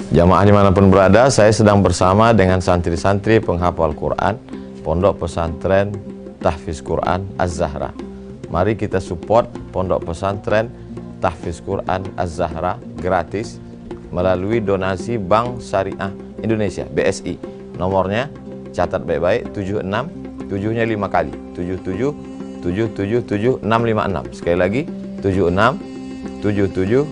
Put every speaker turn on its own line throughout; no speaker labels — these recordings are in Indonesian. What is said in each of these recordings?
Jamaah dimanapun berada, saya sedang bersama dengan santri-santri penghafal Quran Pondok Pesantren Tahfiz Quran Az-Zahra. Mari kita support Pondok Pesantren Tahfiz Quran Az-Zahra gratis melalui donasi Bank Syariah Indonesia (BSI). Nomornya catat baik-baik, 76 7-nya 5 kali, 77 777 656. Sekali lagi, 76 77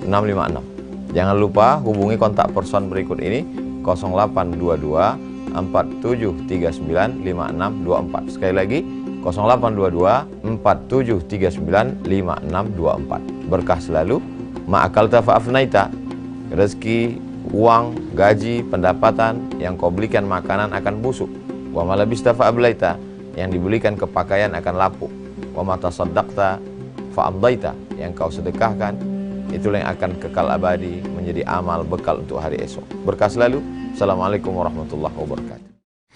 656. Jangan lupa hubungi kontak person berikut ini 0822 4739 5624. Sekali lagi 0822 4739 5624. Berkah selalu, ma'akalta fa'afnaita. Rezeki, uang, gaji, pendapatan yang kau belikan makanan akan busuk. Wa malabista fa'ablaita, yang dibelikan kepakaian akan lapuk. Wa mata saddaqta fa'amdaita, yang kau sedekahkan itulah yang akan kekal abadi menjadi amal bekal untuk hari esok. Berkah selalu. Assalamualaikum warahmatullahi wabarakatuh.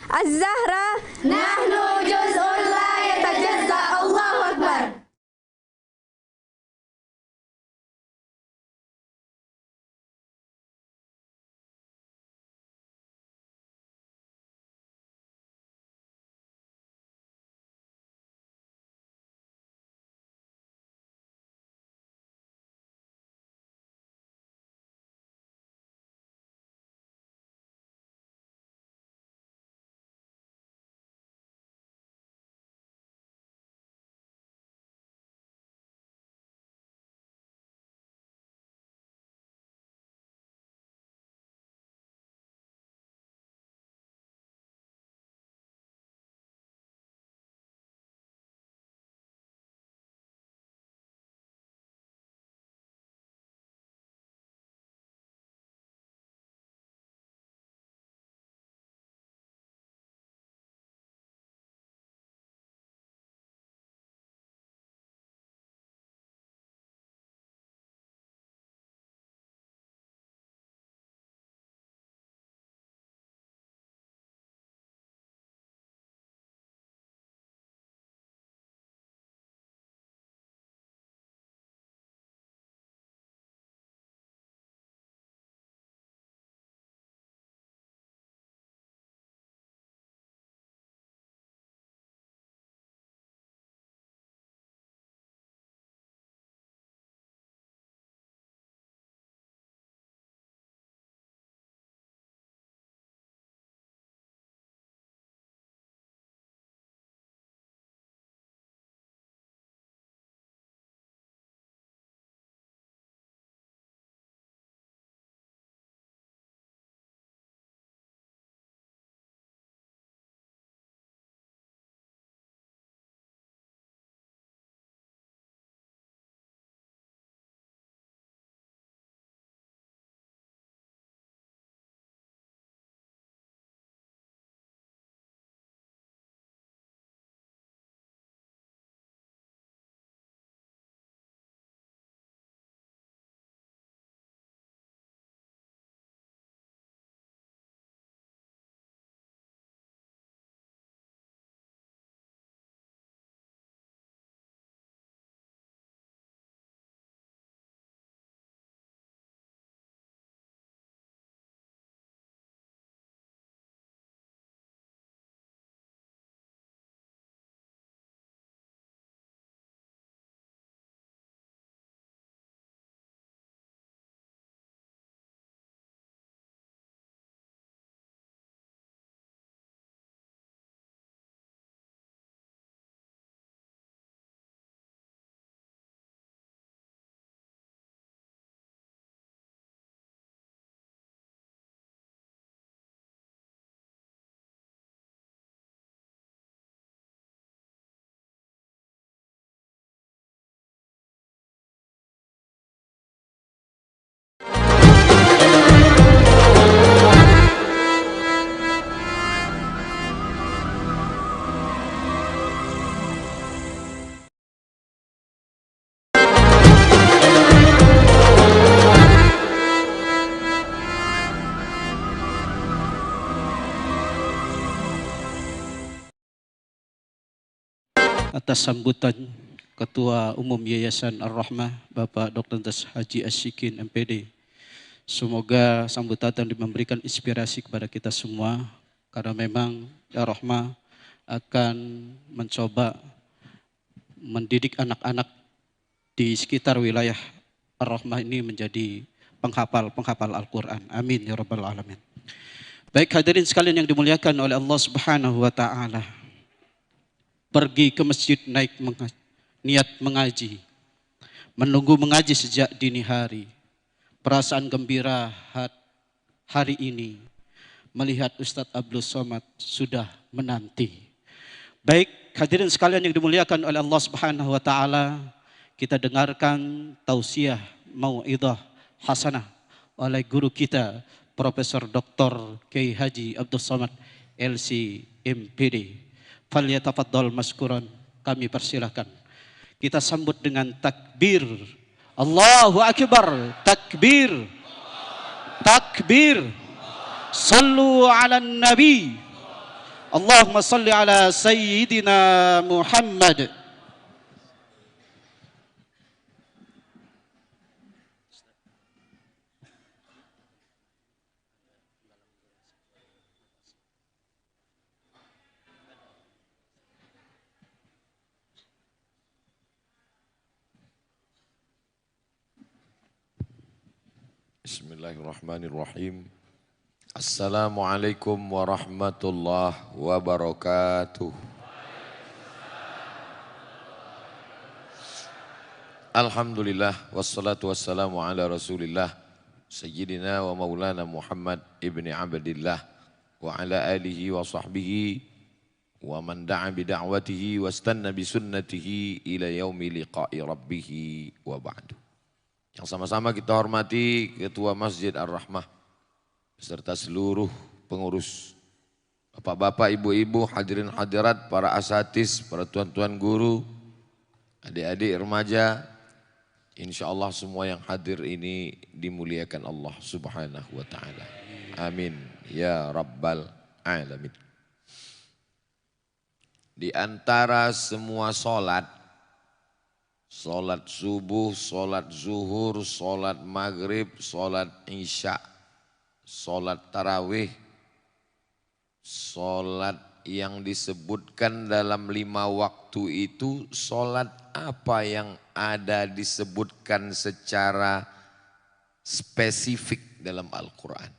Az-Zahra nahnu juz'un la yatajazza. Allahu Akbar.
Atas sambutan Ketua Umum Yayasan Ar-Rahmah Bapak Dr. Haji Asyikin MPD Semoga sambutan memberikan inspirasi kepada kita semua. Karena memang ya Rahmah akan mencoba mendidik anak-anak di sekitar wilayah Ar-Rahmah ini menjadi penghafal Al-Quran. Amin ya Rabbal Alamin. Baik hadirin sekalian yang dimuliakan oleh Allah Subhanahu wa Ta'ala. Pergi ke masjid niat mengaji. Menunggu mengaji sejak dini hari. Perasaan gembira hari ini melihat Ustadz Abdul Somad sudah menanti. Baik hadirin sekalian yang dimuliakan oleh Allah Subhanahu wa Ta'ala, kita dengarkan tausiah mau'idhah hasanah oleh guru kita Profesor Dr. Kiai Haji Abdul Somad LC MPD. Falyatafaddal maskuran, kami persilahkan. Kita sambut dengan takbir. Allahu Akbar, takbir. Takbir. Sallu ala nabi. Allahumma salli ala sayyidina Muhammad.
Bismillahirrahmanirrahim. Assalamualaikum warahmatullahi wabarakatuh. Alhamdulillah wassalatu wassalamu ala Rasulillah Sayyidina wa Maulana Muhammad ibni Abdillah wa ala alihi wa sahbihi wa man da'a bida'watihi wa istanna bisunnatihi ila yaumi liqa'i rabbih wa ba'du. Yang sama-sama kita hormati Ketua Masjid Ar-Rahmah beserta seluruh pengurus, bapak-bapak, ibu-ibu, hadirin hadirat, para asatiz, para tuan-tuan guru, adik-adik remaja, insya Allah semua yang hadir ini dimuliakan Allah Subhanahu wa Ta'ala. Amin ya Rabbal Alamin. Di antara semua solat subuh, solat zuhur, solat maghrib, solat isya, solat tarawih, solat yang disebutkan dalam 5 waktu itu, solat apa yang ada disebutkan secara spesifik dalam Al-Quran?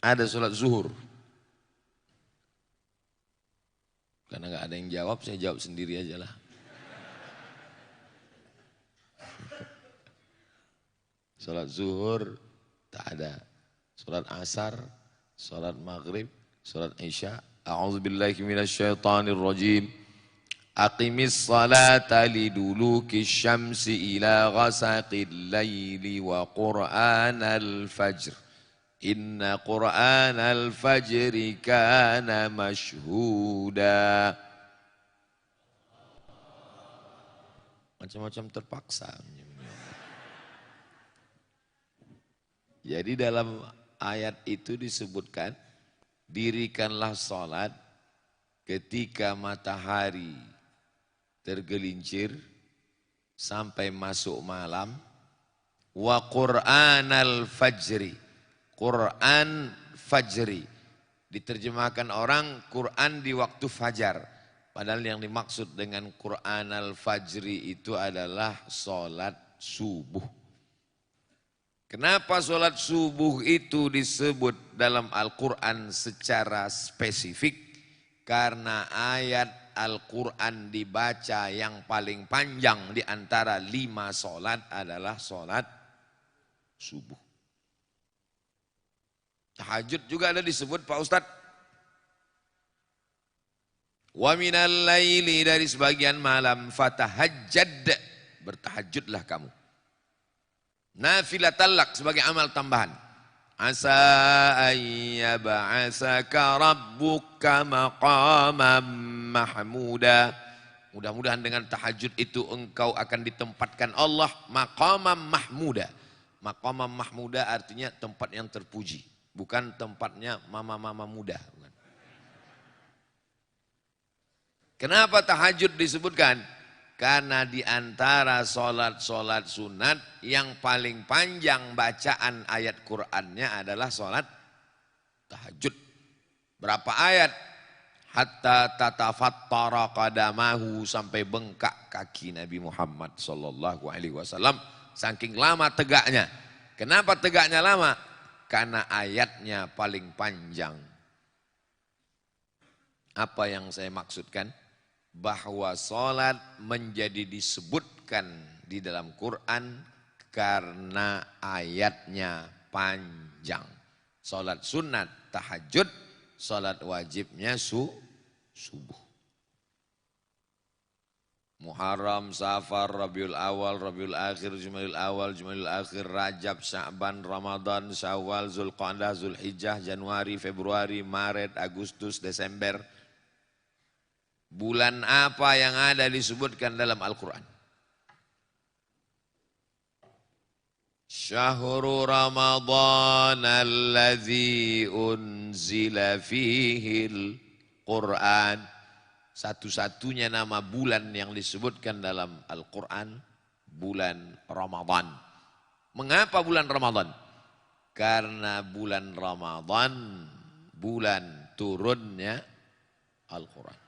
Ada solat zuhur. Karena nggak ada yang jawab, saya jawab sendiri aja lah. Salat zuhur tak ada. Salat asar, salat maghrib, salat isya. A'udzubillahi minasyaitonir rajim. Aqimis salata liduluki syamsi ila ghasaqil laili wa qur'anal fajr. Inna qur'anal fajri kana mashhuda. Macam-macam terpaksa. Jadi dalam ayat itu disebutkan, dirikanlah salat ketika matahari tergelincir sampai masuk malam. Wa qur'anal fajri. Quran fajri. Diterjemahkan orang Quran di waktu fajar. Padahal yang dimaksud dengan Quran al-fajri itu adalah sholat subuh. Kenapa sholat subuh itu disebut dalam Al-Quran secara spesifik? Karena ayat Al-Quran dibaca yang paling panjang di antara 5 sholat adalah sholat subuh. Tahajud juga ada disebut Pak Ustadz. Wa minal laili, dari sebagian malam, fatahajjad, bertahajudlah kamu. Nafilatallak, sebagai amal tambahan. Asa ayyab'asaka rabbuka maqamam mahmuda. Mudah-mudahan dengan tahajud itu engkau akan ditempatkan Allah maqamam mahmuda. Maqamam mahmuda artinya tempat yang terpuji. Bukan tempatnya mama-mama muda. Kenapa tahajud disebutkan? Karena di antara solat-solat sunat yang paling panjang bacaan ayat Qur'annya adalah solat tahajud. Berapa ayat? Hatta tatafattara qadamahu, sampai bengkak kaki Nabi Muhammad sallallahu alaihi wasallam, saking lama tegaknya. Kenapa tegaknya lama? Karena ayatnya paling panjang. Apa yang saya maksudkan? Bahwa salat menjadi disebutkan di dalam Quran karena ayatnya panjang. Salat sunat tahajud, salat wajibnya subuh. Muharram, Safar, Rabiul Awal, Rabiul Akhir, Jumadil Awal, Jumadil Akhir, Rajab, Sya'ban, Ramadan, Syawal, Zulqa'dah, Zulhijjah, Januari, Februari, Maret, Agustus, Desember. Bulan apa yang ada disebutkan dalam Al-Quran? Syahrul Ramadan alladzi unzila fihil Quran. Satu-satunya nama bulan yang disebutkan dalam Al-Quran, bulan Ramadan. Mengapa bulan Ramadan? Karena bulan Ramadan, bulan turunnya Al-Quran.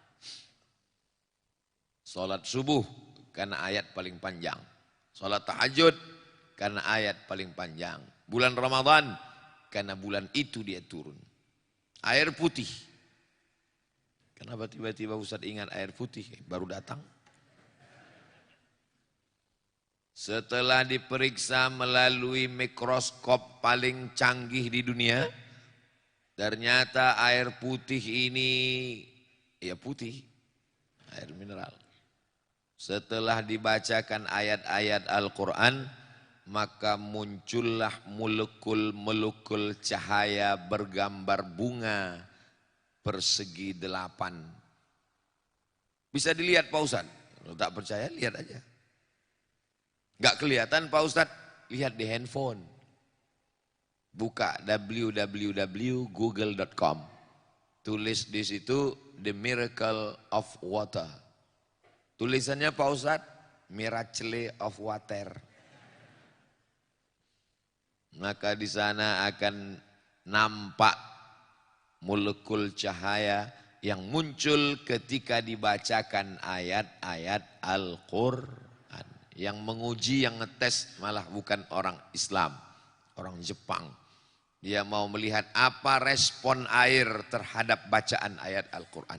Salat subuh karena ayat paling panjang. Salat tahajud karena ayat paling panjang. Bulan Ramadan karena bulan itu dia turun. Air putih. Kenapa tiba-tiba Ustaz ingat air putih? Baru datang. Setelah diperiksa melalui mikroskop paling canggih di dunia, ternyata air putih ini ya putih, air mineral. Setelah dibacakan ayat-ayat Al-Quran, maka muncullah molekul-molekul cahaya bergambar bunga persegi 8. Bisa dilihat Pak Ustadz? Kalau tak percaya lihat aja. Gak kelihatan Pak Ustadz? Lihat di handphone. Buka www.google.com. Tulis di situ The Miracle of Water. Tulisannya Pak Ustadz, Miracle of Water. Maka di sana akan nampak molekul cahaya yang muncul ketika dibacakan ayat-ayat Al-Quran. Yang menguji, yang ngetes malah bukan orang Islam, orang Jepang. Dia mau melihat apa respon air terhadap bacaan ayat Al-Quran.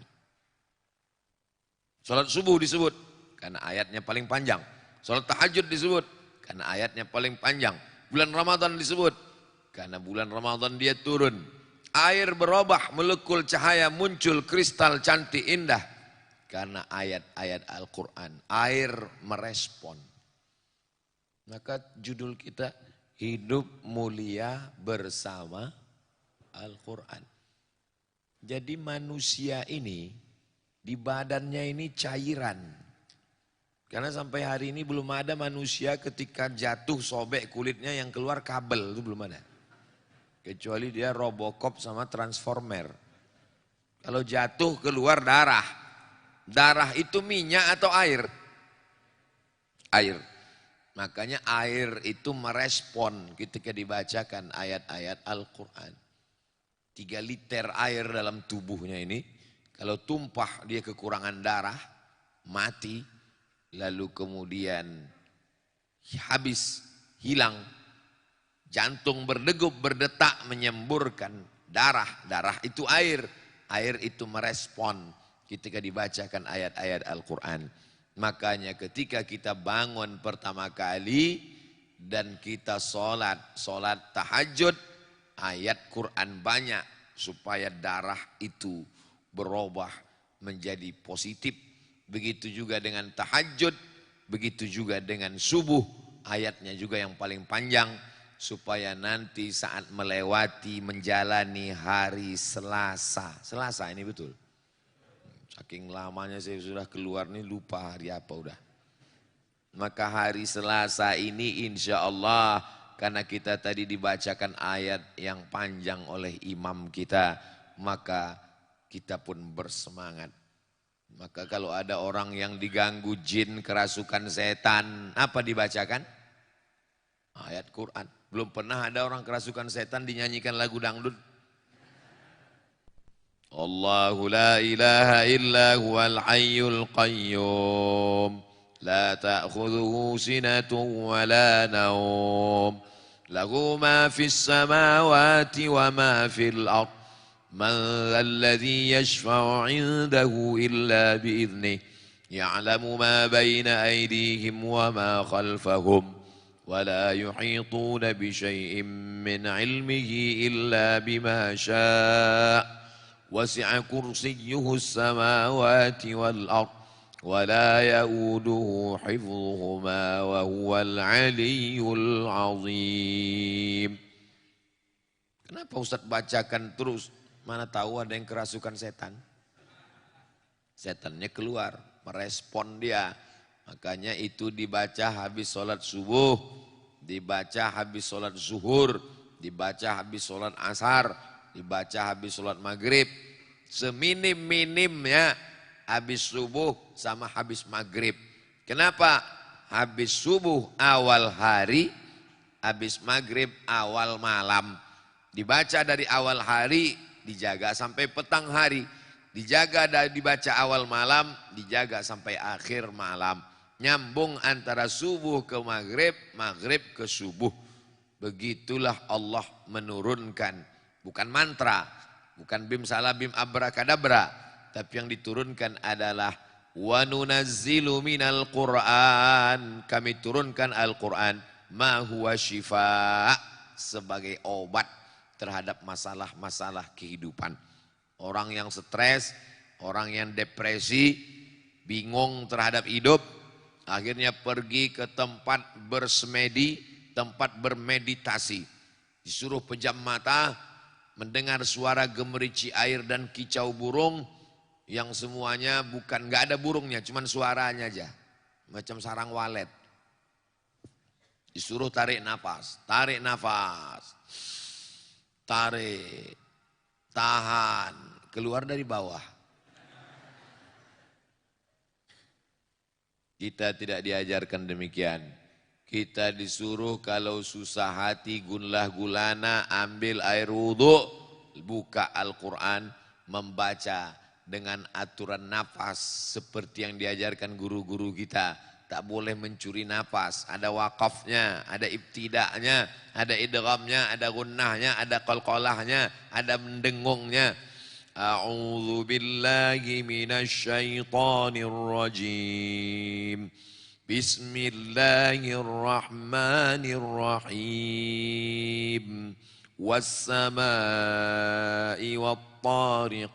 Salat subuh disebut karena ayatnya paling panjang. Salat tahajud disebut karena ayatnya paling panjang. Bulan Ramadan disebut karena bulan Ramadan dia turun. Air berubah, molekul cahaya muncul, kristal cantik indah. Karena ayat-ayat Al-Quran. Air merespon. Maka judul kita, hidup mulia bersama Al-Quran. Jadi manusia ini, di badannya ini cairan. Karena sampai hari ini belum ada manusia ketika jatuh sobek kulitnya yang keluar kabel, itu belum ada. Kecuali dia Robocop sama Transformer. Kalau jatuh keluar darah. Darah itu minyak atau air? Air. Makanya air itu merespon ketika dibacakan ayat-ayat Al-Quran. 3 liter air dalam tubuhnya ini. Kalau tumpah dia kekurangan darah, mati, lalu kemudian habis, hilang, jantung berdegup, berdetak, menyemburkan darah. Darah itu air, air itu merespon ketika dibacakan ayat-ayat Al-Quran. Makanya ketika kita bangun pertama kali dan kita sholat tahajud, ayat Quran banyak supaya darah itu berubah menjadi positif. Begitu juga dengan tahajud, begitu juga dengan subuh, ayatnya juga yang paling panjang supaya nanti saat melewati menjalani hari Selasa. Selasa ini betul. Saking lamanya saya sudah keluar nih lupa hari apa udah. Maka hari Selasa ini insya Allah karena kita tadi dibacakan ayat yang panjang oleh imam kita, maka kita pun bersemangat. Maka kalau ada orang yang diganggu jin, kerasukan setan, apa dibacakan? Ayat Quran. Belum pernah ada orang kerasukan setan dinyanyikan lagu dangdut. Allahu la ilaha illa huwal hayyul qayyum. La ta'khudhuhu sinatun wa la nawm. Lahu ma fis samawati wa ma fil ardh. من ذا الذي يشفع عنده إلا بإذنه يعلم ما بين أيديهم وما خلفهم ولا يحيطون بشيء من علمه إلا بما شاء وسع كرسيه السماوات والأرض ولا يؤوده حفظهما وهو العلي العظيم. Kenapa Ustadz bacakan terus? Mana tahu ada yang kerasukan setan. Setannya keluar, merespon dia. Makanya itu dibaca habis sholat subuh, dibaca habis sholat zuhur, dibaca habis sholat asar, dibaca habis sholat maghrib. Seminim-minimnya habis subuh sama habis maghrib. Kenapa? Habis subuh awal hari, habis maghrib awal malam. Dibaca dari awal hari, dijaga sampai petang hari, dijaga dari dibaca awal malam, dijaga sampai akhir malam. Nyambung antara subuh ke maghrib, maghrib ke subuh. Begitulah Allah menurunkan, bukan mantra, bukan bim salah bim abrakadabra, tapi yang diturunkan adalah wa nunazzilu minal Qur'an, kami turunkan Al-Quran, ma huwa syifa, sebagai obat terhadap masalah-masalah kehidupan. Orang yang stres, orang yang depresi, bingung terhadap hidup, akhirnya pergi ke tempat bersemedi, tempat bermeditasi. Disuruh pejam mata, mendengar suara gemerici air dan kicau burung, yang semuanya bukan, nggak ada burungnya, cuman suaranya aja. Macam sarang walet. Disuruh tarik nafas, tarik, tahan, keluar dari bawah. Kita tidak diajarkan demikian. Kita disuruh kalau susah hati, gunlah gulana, ambil air wudhu, buka Al-Quran, membaca dengan aturan nafas seperti yang diajarkan guru-guru kita. Tak boleh mencuri nafas, ada wakafnya, ada ibtidaknya, ada idghamnya, ada gunnahnya, ada qalqalahnya, ada mendengungnya. A'udzu billahi minasy syaithanir rajim. Bismillahirrahmanirrahim. Was-samaa'i wat-tariq.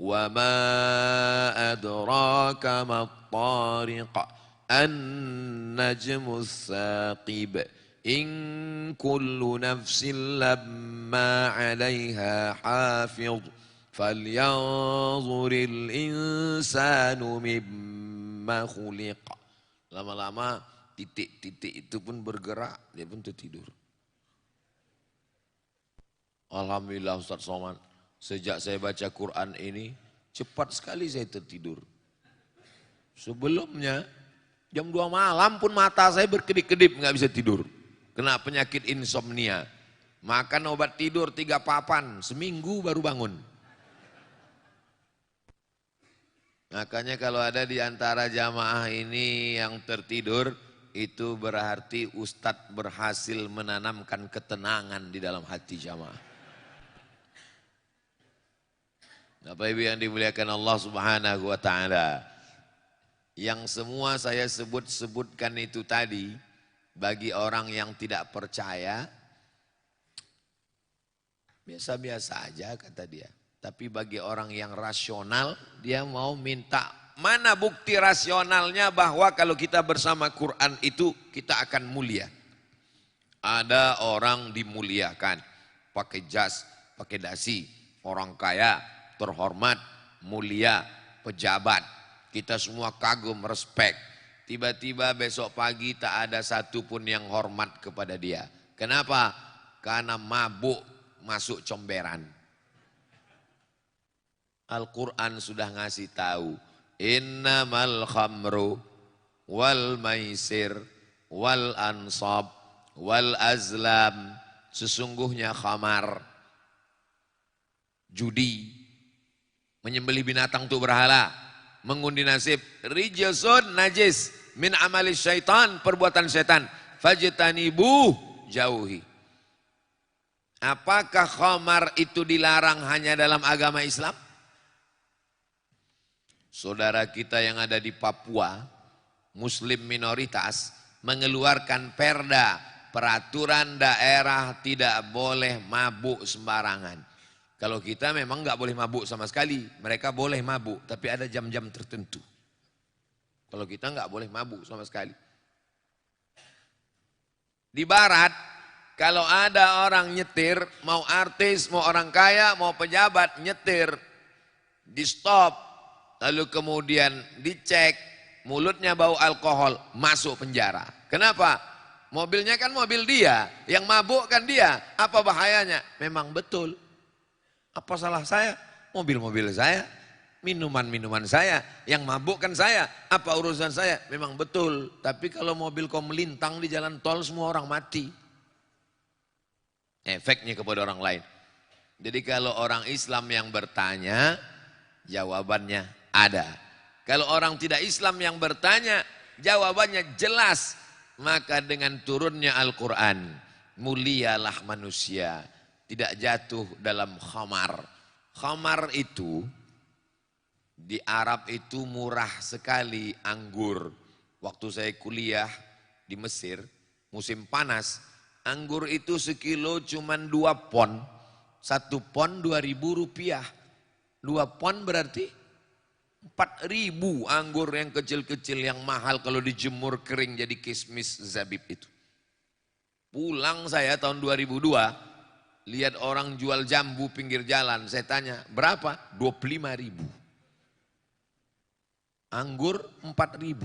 Wa ma adraka mat-tariq. An-najmu as-saqib. In kullu nafsin lamma 'alaiha hafidh. Falyanzuril insanu mimma khuliq. Lama-lama titik-titik itu pun bergerak, dia pun tertidur. Alhamdulillah Ustaz Somad, sejak saya baca Quran ini, cepat sekali saya tertidur. Sebelumnya, jam 2 malam pun mata saya berkedip-kedip, nggak bisa tidur. Kena penyakit insomnia. Makan obat tidur 3 papan, seminggu baru bangun. Makanya kalau ada di antara jamaah ini yang tertidur, itu berarti Ustadz berhasil menanamkan ketenangan di dalam hati jamaah. Bapak Ibu yang dimuliakan Allah Subhanahu wa Ta'ala, yang semua saya sebutkan itu tadi, bagi orang yang tidak percaya, biasa-biasa aja kata dia. Tapi bagi orang yang rasional, dia mau minta, mana bukti rasionalnya bahwa kalau kita bersama Quran itu kita akan mulia. Ada orang dimuliakan, pakai jas, pakai dasi, orang kaya, terhormat, mulia, pejabat. Kita semua kagum, respek. Tiba-tiba besok pagi tak ada satupun yang hormat kepada dia. Kenapa? Karena mabuk masuk comberan. Al-Quran sudah ngasih tahu, Innamal khamru wal maisir wal ansab wal azlam. Sesungguhnya khamar, judi, menyembelih binatang untuk berhala, mengundi nasib, rijsun najis, min amali syaitan, perbuatan syaitan, fajtanibuh, jauhi. Apakah khamar itu dilarang hanya dalam agama Islam? Saudara kita yang ada di Papua, Muslim minoritas, mengeluarkan perda, peraturan daerah tidak boleh mabuk sembarangan. Kalau kita memang nggak boleh mabuk sama sekali, mereka boleh mabuk, tapi ada jam-jam tertentu. Kalau kita nggak boleh mabuk sama sekali. Di Barat, kalau ada orang nyetir, mau artis, mau orang kaya, mau pejabat nyetir, di stop, lalu kemudian dicek, mulutnya bau alkohol, masuk penjara. Kenapa? Mobilnya kan mobil dia, yang mabuk kan dia. Apa bahayanya? Memang betul. Apa salah saya? Mobil-mobil saya, minuman-minuman saya, yang mabuk kan saya. Apa urusan saya? Memang betul. Tapi kalau mobil kau melintang di jalan tol, semua orang mati. Efeknya kepada orang lain. Jadi kalau orang Islam yang bertanya, jawabannya ada. Kalau orang tidak Islam yang bertanya, jawabannya jelas. Maka dengan turunnya Al-Quran, mulialah manusia, tidak jatuh dalam khamar. Khamar itu, di Arab itu murah sekali anggur. Waktu saya kuliah di Mesir, musim panas, anggur itu sekilo cuman 2 pon. 1 pon 2.000 rupiah. 2 pon berarti 4.000 anggur yang kecil-kecil yang mahal kalau dijemur kering jadi kismis zabib itu. Pulang saya tahun 2002, lihat orang jual jambu pinggir jalan. Saya tanya, berapa? 25.000. Anggur 4.000.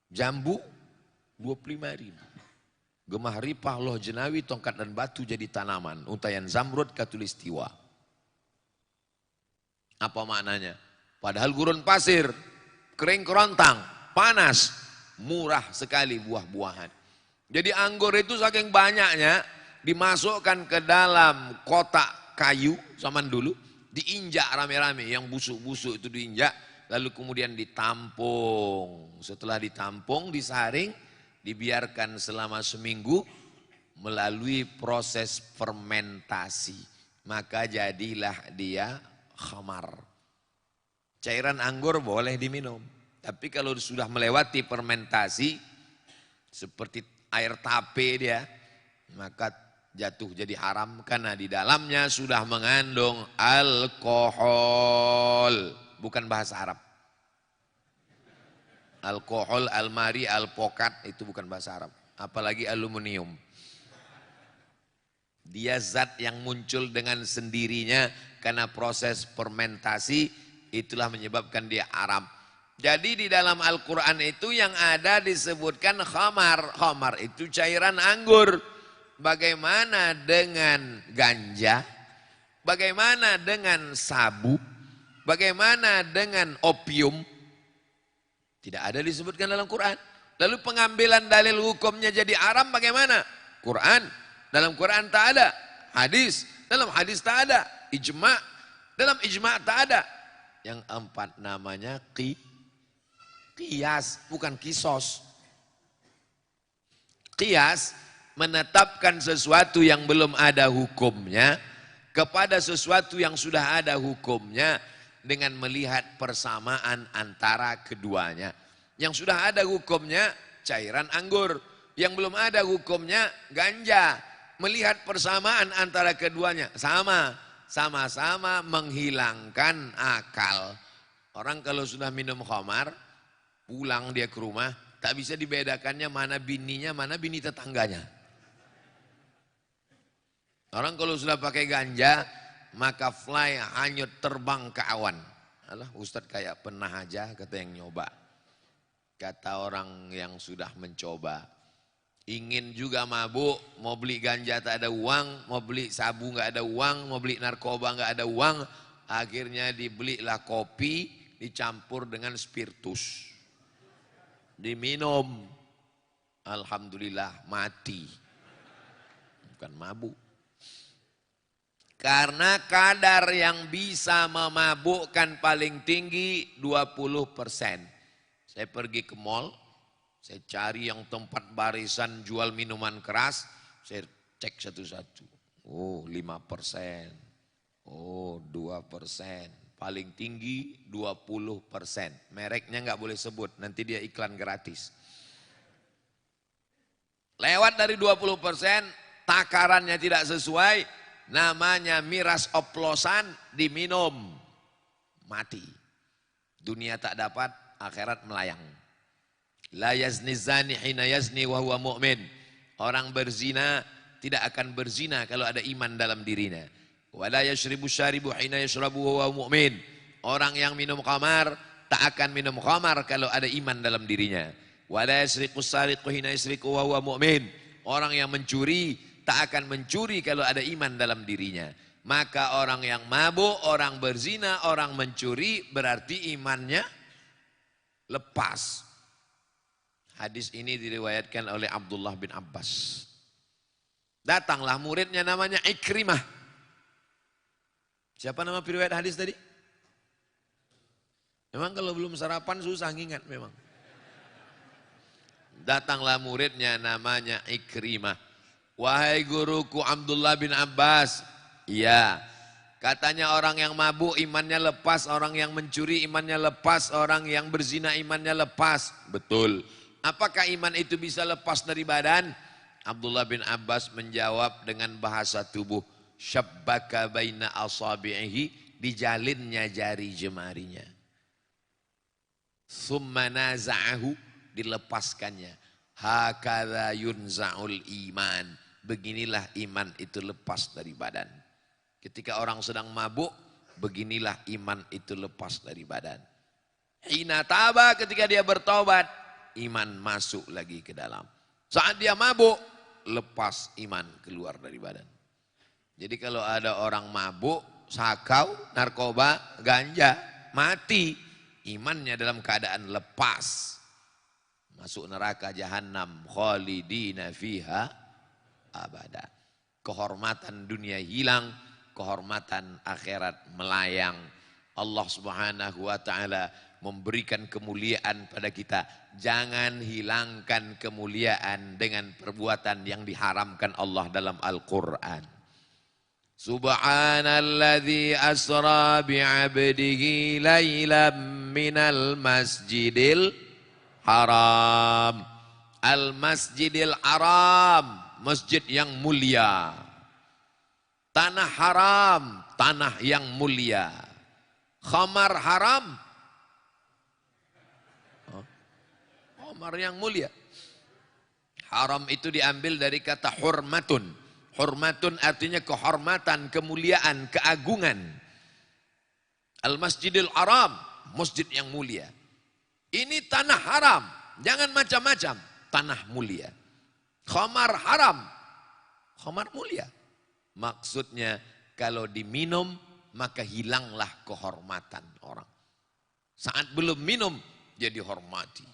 Jambu 25.000. Gemah ripah loh jenawi, tongkat dan batu jadi tanaman. Untayan zamrud katulistiwa. Apa maknanya? Padahal gurun pasir, kering kerontang, panas, murah sekali buah-buahan. Jadi anggur itu saking banyaknya dimasukkan ke dalam kotak kayu zaman dulu, diinjak rame-rame, yang busuk-busuk itu diinjak, lalu kemudian ditampung. Setelah ditampung, disaring, dibiarkan selama seminggu melalui proses fermentasi. Maka jadilah dia khamar. Cairan anggur boleh diminum. Tapi kalau sudah melewati fermentasi, seperti air tape dia, maka jatuh jadi haram. Karena di dalamnya sudah mengandung alkohol. Bukan bahasa Arab. Alkohol, almari, alpokat itu bukan bahasa Arab. Apalagi aluminium. Dia zat yang muncul dengan sendirinya karena proses fermentasi, itulah menyebabkan dia haram. Jadi di dalam Al-Quran itu yang ada disebutkan khamar. Khamar itu cairan anggur. Bagaimana dengan ganja? Bagaimana dengan sabu? Bagaimana dengan opium? Tidak ada disebutkan dalam Quran. Lalu pengambilan dalil hukumnya jadi haram bagaimana? Quran. Dalam Quran tak ada. Hadis. Dalam hadis tak ada. Ijma. Dalam ijma tak ada. Yang 4 namanya qiyas, bukan kisos. Qiyas menetapkan sesuatu yang belum ada hukumnya kepada sesuatu yang sudah ada hukumnya dengan melihat persamaan antara keduanya. Yang sudah ada hukumnya cairan anggur, yang belum ada hukumnya ganja. Melihat persamaan antara keduanya, sama-sama menghilangkan akal. Orang kalau sudah minum khamar, pulang dia ke rumah, tak bisa dibedakannya mana bininya, mana bini tetangganya. Orang kalau sudah pakai ganja, maka fly hanyut terbang ke awan. Alah, Ustadz kayak pernah aja, kata yang nyoba. Kata orang yang sudah mencoba, ingin juga mabuk, mau beli ganja tak ada uang, mau beli sabu nggak ada uang, mau beli narkoba nggak ada uang, akhirnya dibelilah kopi,
dicampur dengan spiritus. Diminum. Alhamdulillah mati. Bukan mabuk. Karena kadar yang bisa memabukkan paling tinggi 20%. Saya pergi ke mall, saya cari yang tempat barisan jual minuman keras, saya cek satu-satu. Oh 5%, oh 2%, paling tinggi 20%. Mereknya nggak boleh sebut, nanti dia iklan gratis. Lewat dari 20%, takarannya tidak sesuai, namanya miras oplosan, diminum, mati. Dunia tak dapat, akhirat melayang. La yazni zani hina yazni wa huwa mu'min. Orang berzina tidak akan berzina kalau ada iman dalam dirinya. Wa la yashribu syaribu hina yashrabu wa huwa mu'min. Orang yang minum khamar tak akan minum khamar kalau ada iman dalam dirinya. Wa la yasriqu sariqu hina yasriqu wa huwa mu'min. Orang yang mencuri tak akan mencuri kalau ada iman dalam dirinya. Maka orang yang mabuk, orang berzina, orang mencuri berarti imannya lepas. Hadis ini diriwayatkan oleh Abdullah bin Abbas. Datanglah muridnya namanya Ikrimah. Siapa nama periwayat hadis tadi? Memang kalau belum sarapan susah ngingat memang. Datanglah muridnya namanya Ikrimah. Wahai guruku Abdullah bin Abbas. Iya. Katanya orang yang mabuk imannya lepas, orang yang mencuri imannya lepas, orang yang berzina imannya lepas. Betul. Apakah iman itu bisa lepas dari badan? Abdullah bin Abbas menjawab dengan bahasa tubuh. Syabbaka baina asabi'ihi, dijalinnya jari jemarinya. Summa naza'ahu, dilepaskannya. Hakadha yunza'ul iman. Beginilah iman itu lepas dari badan. Ketika orang sedang mabuk, beginilah iman itu lepas dari badan. Hina taba, ketika dia bertobat, iman masuk lagi ke dalam. Saat dia mabuk, lepas iman keluar dari badan. Jadi kalau ada orang mabuk, sakau, narkoba, ganja, mati, imannya dalam keadaan lepas. Masuk neraka jahanam, khalidina fiha abada. Kehormatan dunia hilang, kehormatan akhirat melayang. Allah Subhanahu wa taala memberikan kemuliaan pada kita. Jangan hilangkan kemuliaan dengan perbuatan yang diharamkan Allah dalam Al-Quran. Subhanalladzi asra bi'abdihi laylam minal masjidil haram. Al-masjidil haram, masjid yang mulia. Tanah haram, tanah yang mulia. Khamar haram, khamar yang mulia. Haram itu diambil dari kata hurmatun. Hurmatun artinya kehormatan, kemuliaan, keagungan. Al-Masjidil Haram, masjid yang mulia. Ini tanah haram, jangan macam-macam, tanah mulia. Khamar haram, khamar mulia. Maksudnya kalau diminum maka hilanglah kehormatan orang. Saat belum minum dia dihormati.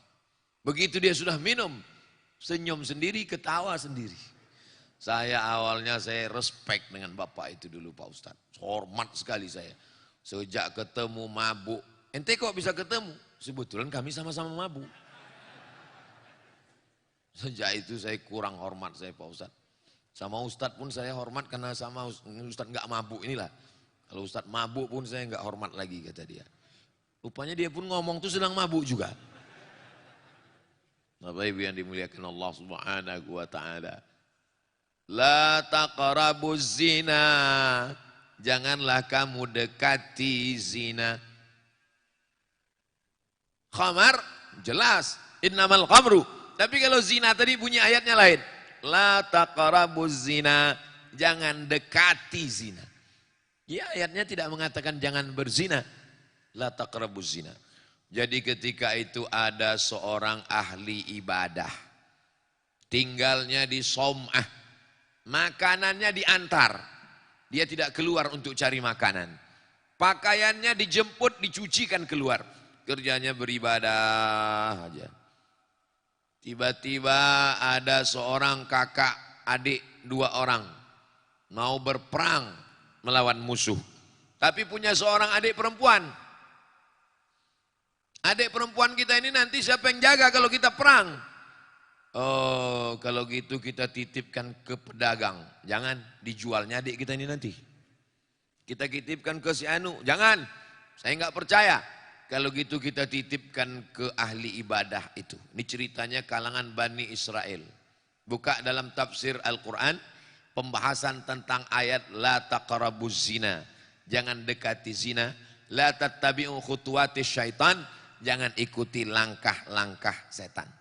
Begitu dia sudah minum, senyum sendiri, ketawa sendiri. Saya awalnya saya respect dengan bapak itu dulu Pak Ustadz. Hormat sekali saya. Sejak ketemu mabuk. Ente kok bisa ketemu? Sebetulnya kami sama-sama mabuk. Sejak itu saya kurang hormat saya Pak Ustadz. Sama Ustadz pun saya hormat karena sama Ustadz nggak mabuk inilah. Kalau Ustadz mabuk pun saya nggak hormat lagi kata dia. Rupanya dia pun ngomong tuh sedang mabuk juga. Bapak Ibu yang dimuliakan Allah Subhanahu wa taala. La taqrabuz zina. Janganlah kamu dekati zina. Khamar jelas innamal khamru. Tapi kalau zina tadi bunyi ayatnya lain. La taqrabuz zina. Jangan dekati zina. Ya ayatnya tidak mengatakan jangan berzina. La taqrabuz zina. Jadi ketika itu ada seorang ahli ibadah. Tinggalnya di Som'ah. Makanannya diantar. Dia tidak keluar untuk cari makanan. Pakaiannya dijemput, dicucikan keluar. Kerjanya beribadah aja. Tiba-tiba ada seorang kakak, adik, 2 orang. Mau berperang melawan musuh. Tapi punya seorang adik perempuan. Adik perempuan kita ini nanti siapa yang jaga kalau kita perang? Oh, kalau gitu kita titipkan ke pedagang. Jangan, dijualnya adik kita ini nanti. Kita titipkan ke si Anu. Jangan, saya nggak percaya. Kalau gitu kita titipkan ke ahli ibadah itu. Ini ceritanya kalangan Bani Israel. Buka dalam tafsir Al-Quran, pembahasan tentang ayat la taqrabuz zina. Jangan dekati zina. La tattabi'u khutuwatis syaitan. Jangan ikuti langkah-langkah setan.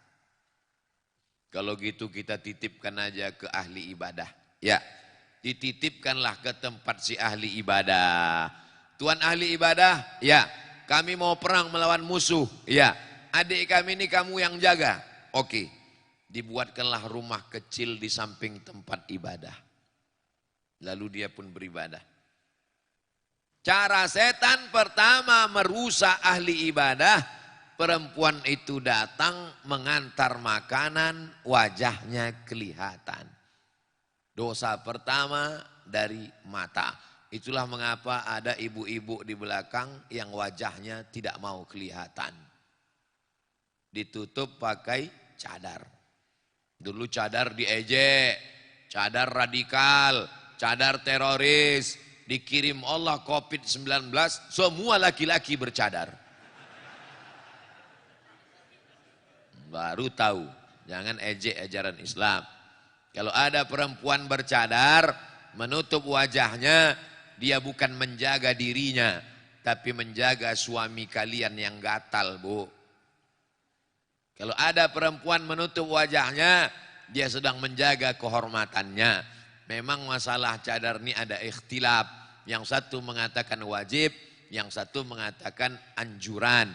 Kalau gitu kita titipkan aja ke ahli ibadah. Ya, dititipkanlah ke tempat si ahli ibadah. Tuan ahli ibadah, ya, kami mau perang melawan musuh. Ya, adik kami ini kamu yang jaga. Oke, dibuatkanlah rumah kecil di samping tempat ibadah. Lalu dia pun beribadah. Cara setan pertama merusak ahli ibadah. Perempuan itu datang mengantar makanan, wajahnya kelihatan. Dosa pertama dari mata. Itulah mengapa ada ibu-ibu di belakang yang wajahnya tidak mau kelihatan. Ditutup pakai cadar. Dulu cadar diejek, cadar radikal, cadar teroris. Dikirim Allah COVID-19, semua laki-laki bercadar. Baru tahu, jangan ejek ajaran Islam. Kalau ada perempuan bercadar, menutup wajahnya, dia bukan menjaga dirinya, tapi menjaga suami kalian yang gatal, Bu. Kalau ada perempuan menutup wajahnya, dia sedang menjaga kehormatannya. Memang masalah cadar ini ada ikhtilaf. Yang satu mengatakan wajib, yang satu mengatakan anjuran.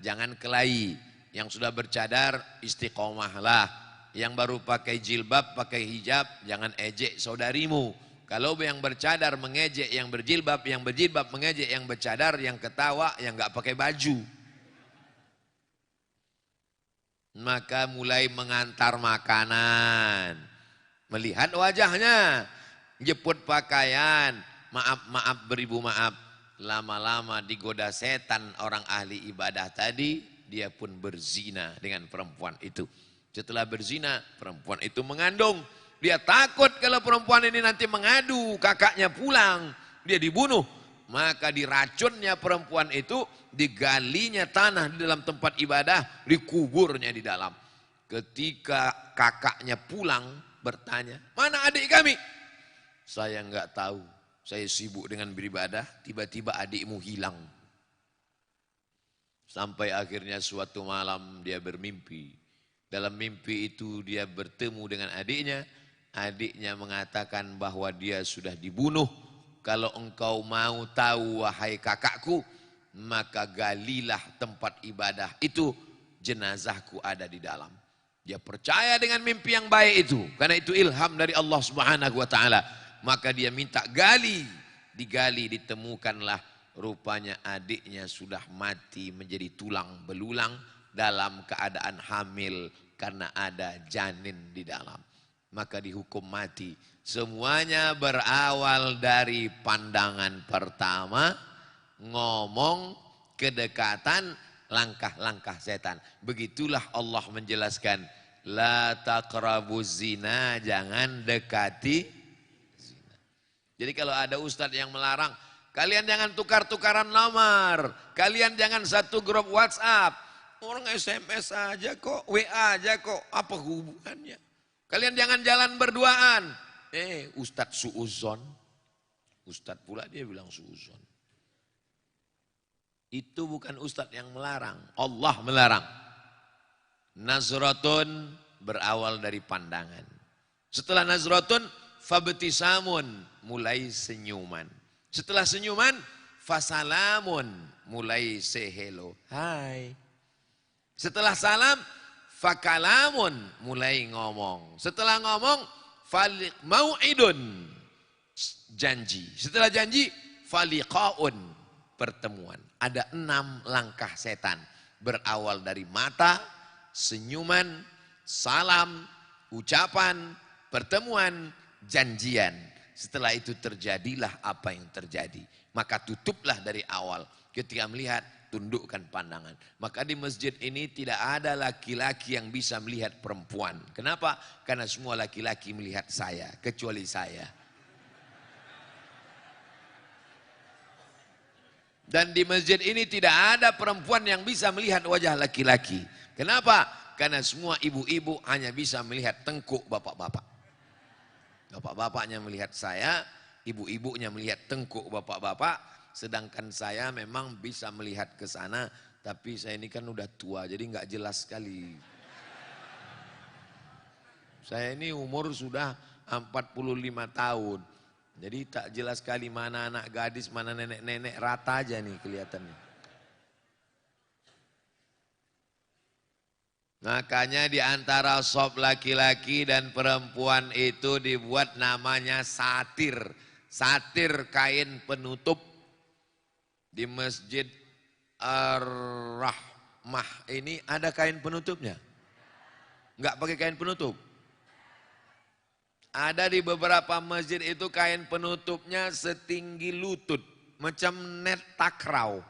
Jangan kelahi. Yang sudah bercadar istiqomahlah. Yang baru pakai jilbab, pakai hijab, jangan ejek saudarimu. Kalau yang bercadar mengejek yang berjilbab mengejek yang bercadar, yang ketawa yang nggak pakai baju. Maka mulai mengantar makanan, melihat wajahnya, jemput pakaian, maaf beribu maaf, lama-lama digoda setan orang ahli ibadah tadi. Dia pun berzina dengan perempuan itu. Setelah berzina, perempuan itu mengandung. Dia takut kalau perempuan ini nanti mengadu, kakaknya pulang, dia dibunuh. Maka diracunnya perempuan itu, digalinya tanah di dalam tempat ibadah, dikuburnya di dalam. Ketika kakaknya pulang, bertanya, mana adik kami? Saya enggak tahu, saya sibuk dengan beribadah, tiba-tiba adikmu hilang. Sampai akhirnya suatu malam dia bermimpi. Dalam mimpi itu dia bertemu dengan adiknya. Adiknya mengatakan bahwa dia sudah dibunuh. Kalau engkau mau tahu wahai kakakku, maka galilah tempat ibadah itu, jenazahku ada di dalam. Dia percaya dengan mimpi yang baik itu. Karena itu ilham dari Allah Subhanahu wa ta'ala. Maka dia minta gali. Digali, ditemukanlah. Rupanya adiknya sudah mati menjadi tulang belulang dalam keadaan hamil karena ada janin di dalam. Maka dihukum mati. Semuanya berawal dari pandangan pertama, ngomong, kedekatan, langkah-langkah setan. Begitulah Allah menjelaskan, la taqrabuz zina, jangan dekati zina. Jadi kalau ada ustadz yang melarang, kalian jangan tukar-tukaran nomor. Kalian jangan satu grup WhatsApp. Orang SMS aja kok, WA aja kok. Apa hubungannya? Kalian jangan jalan berduaan. Ustadz suuzon. Ustadz pula dia bilang suuzon. Itu bukan ustadz yang melarang. Allah melarang. Nazratun berawal dari pandangan. Setelah nazratun, fabtisamun, mulai senyuman. Setelah senyuman, fasalamun, mulai say hello, hai. Setelah salam, fakalamun, mulai ngomong. Setelah ngomong, mau'idun, janji. Setelah janji, faliqaun, pertemuan. Ada 6 langkah setan. Berawal dari mata, senyuman, salam, ucapan, pertemuan, janjian. Setelah itu terjadilah apa yang terjadi. Maka tutuplah dari awal. Ketika melihat, tundukkan pandangan. Maka di masjid ini tidak ada laki-laki yang bisa melihat perempuan. Kenapa? Karena semua laki-laki melihat saya, kecuali saya. Dan di masjid ini tidak ada perempuan yang bisa melihat wajah laki-laki. Kenapa? Karena semua ibu-ibu hanya bisa melihat tengkuk bapak-bapak. Bapak-bapaknya melihat saya, ibu-ibunya melihat tengkuk bapak-bapak. Sedangkan saya memang bisa melihat ke sana, tapi saya ini kan udah tua, jadi nggak jelas sekali. Saya ini umur sudah 45 tahun. Jadi tak jelas sekali mana anak gadis, mana nenek-nenek, rata aja nih kelihatannya. Makanya di antara shop laki-laki dan perempuan itu dibuat namanya satir. Satir kain penutup. Di Masjid Ar-Rahmah ini ada kain penutupnya? Enggak pakai kain penutup? Ada di beberapa masjid itu kain penutupnya setinggi lutut. Macam net takraw.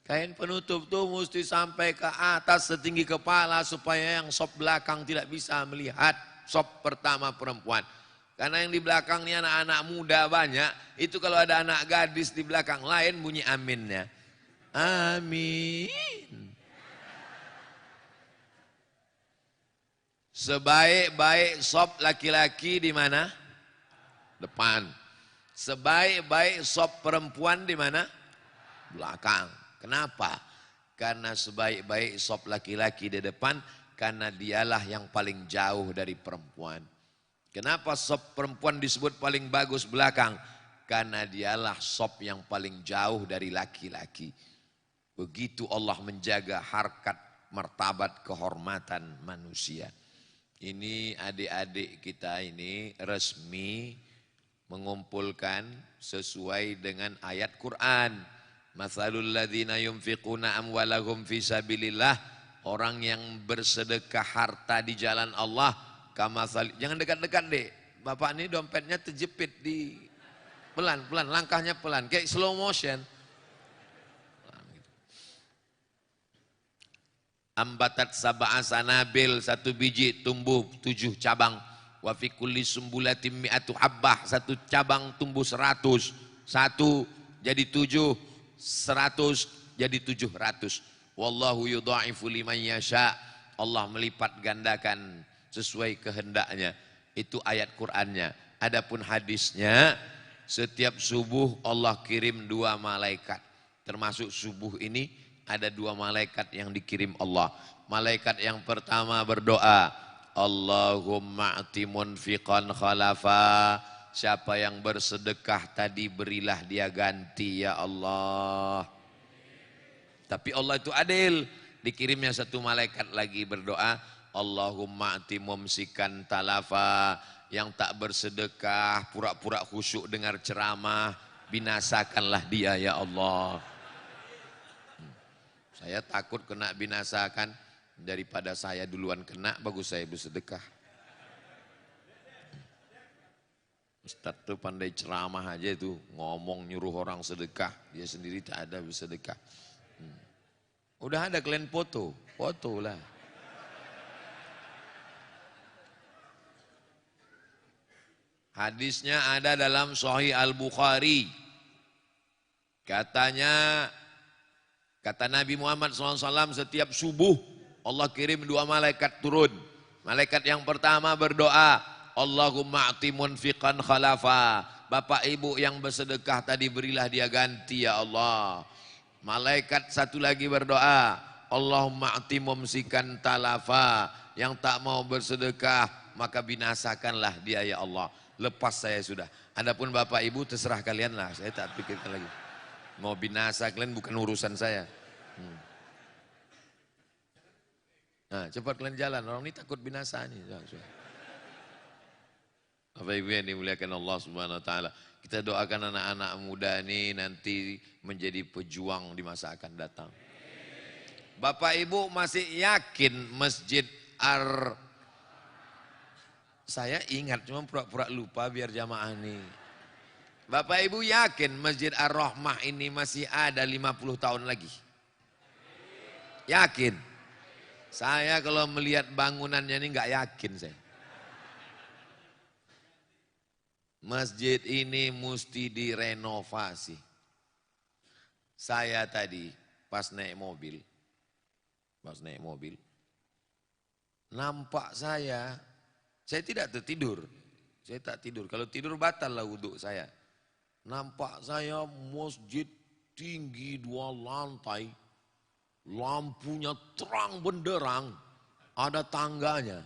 Kain penutup tuh mesti sampai ke atas setinggi kepala supaya yang sop belakang tidak bisa melihat sop pertama perempuan. Karena yang di belakang ini anak-anak muda banyak. Itu kalau ada anak gadis di belakang lain bunyi aminnya. Amin. Sebaik-baik sop laki-laki di mana? Depan. Sebaik-baik sop perempuan di mana? Belakang. Kenapa? Karena sebaik-baik sop laki-laki di depan, karena dialah yang paling jauh dari perempuan. Kenapa sop perempuan disebut paling bagus belakang? Karena dialah sop yang paling jauh dari laki-laki. Begitu Allah menjaga harkat, martabat, kehormatan manusia. Ini adik-adik kita ini resmi mengumpulkan sesuai dengan ayat Quran. Matsalul ladzina yunfiquna amwalahum fi sabilillah, orang yang bersedekah harta di jalan Allah, kamatsal. Jangan dekat-dekat, Dek. Bapak ini dompetnya terjepit di pelan-pelan, langkahnya pelan, kayak slow motion. Ambatat sab'a sanabil, 1 biji tumbuh 7 cabang. Wa fi kulli sumbulatin mi'atu habbah, 1 cabang tumbuh 100. 1 jadi 7, 100 jadi 700. Wallahu yudha'ifu liman yasha. Allah melipat gandakan sesuai kehendaknya. Itu ayat Qur'annya. Adapun hadisnya, setiap subuh Allah kirim 2 malaikat. Termasuk subuh ini ada 2 malaikat yang dikirim Allah. Malaikat yang pertama berdoa, Allahumma ati munfiqan khalafa. Siapa yang bersedekah tadi berilah dia ganti ya Allah. Tapi Allah itu adil. Dikirimnya 1 malaikat lagi berdoa, Allahumma ati mumsikan talafa. Yang tak bersedekah, pura-pura khusyuk dengar ceramah, binasakanlah dia ya Allah. Saya takut kena binasakan, daripada saya duluan kena, bagus saya bersedekah. Ustaz tuh pandai ceramah aja itu, ngomong nyuruh orang sedekah, dia sendiri tak ada bersedekah. Udah ada kalian foto, foto lah. Hadisnya ada dalam Sahih Al-Bukhari. Katanya, kata Nabi Muhammad SAW, setiap subuh Allah kirim 2 malaikat turun. Malaikat yang pertama berdoa, Allahumma ati munfiqan khalafa. Bapak ibu yang bersedekah tadi berilah dia ganti ya Allah. Malaikat satu lagi berdoa, Allahumma ati mumsikan talafa. Yang tak mau bersedekah maka binasakanlah dia ya Allah. Lepas saya sudah. Adapun bapak ibu terserah kalian lah, saya tak pikirkan lagi. Mau binasa kalian bukan urusan saya. Nah, cepat kalian jalan, orang ini takut binasa nih. Bapak Ibu yang dimuliakan Allah Subhanahu wa taala. Kita doakan anak-anak muda ini nanti menjadi pejuang di masa akan datang. Bapak Ibu masih yakin Masjid Saya ingat cuma pura-pura lupa biar jamaah nih. Bapak Ibu yakin Masjid Ar-Rahmah ini masih ada 50 tahun lagi? Yakin? Saya kalau melihat bangunannya ini nggak yakin saya. Masjid ini mesti direnovasi. Saya tadi pas naik mobil, nampak saya tidak tertidur. Saya tak tidur, kalau tidur batal lah wudhu saya. Nampak saya masjid tinggi 2 lantai, lampunya terang benderang, ada tangganya.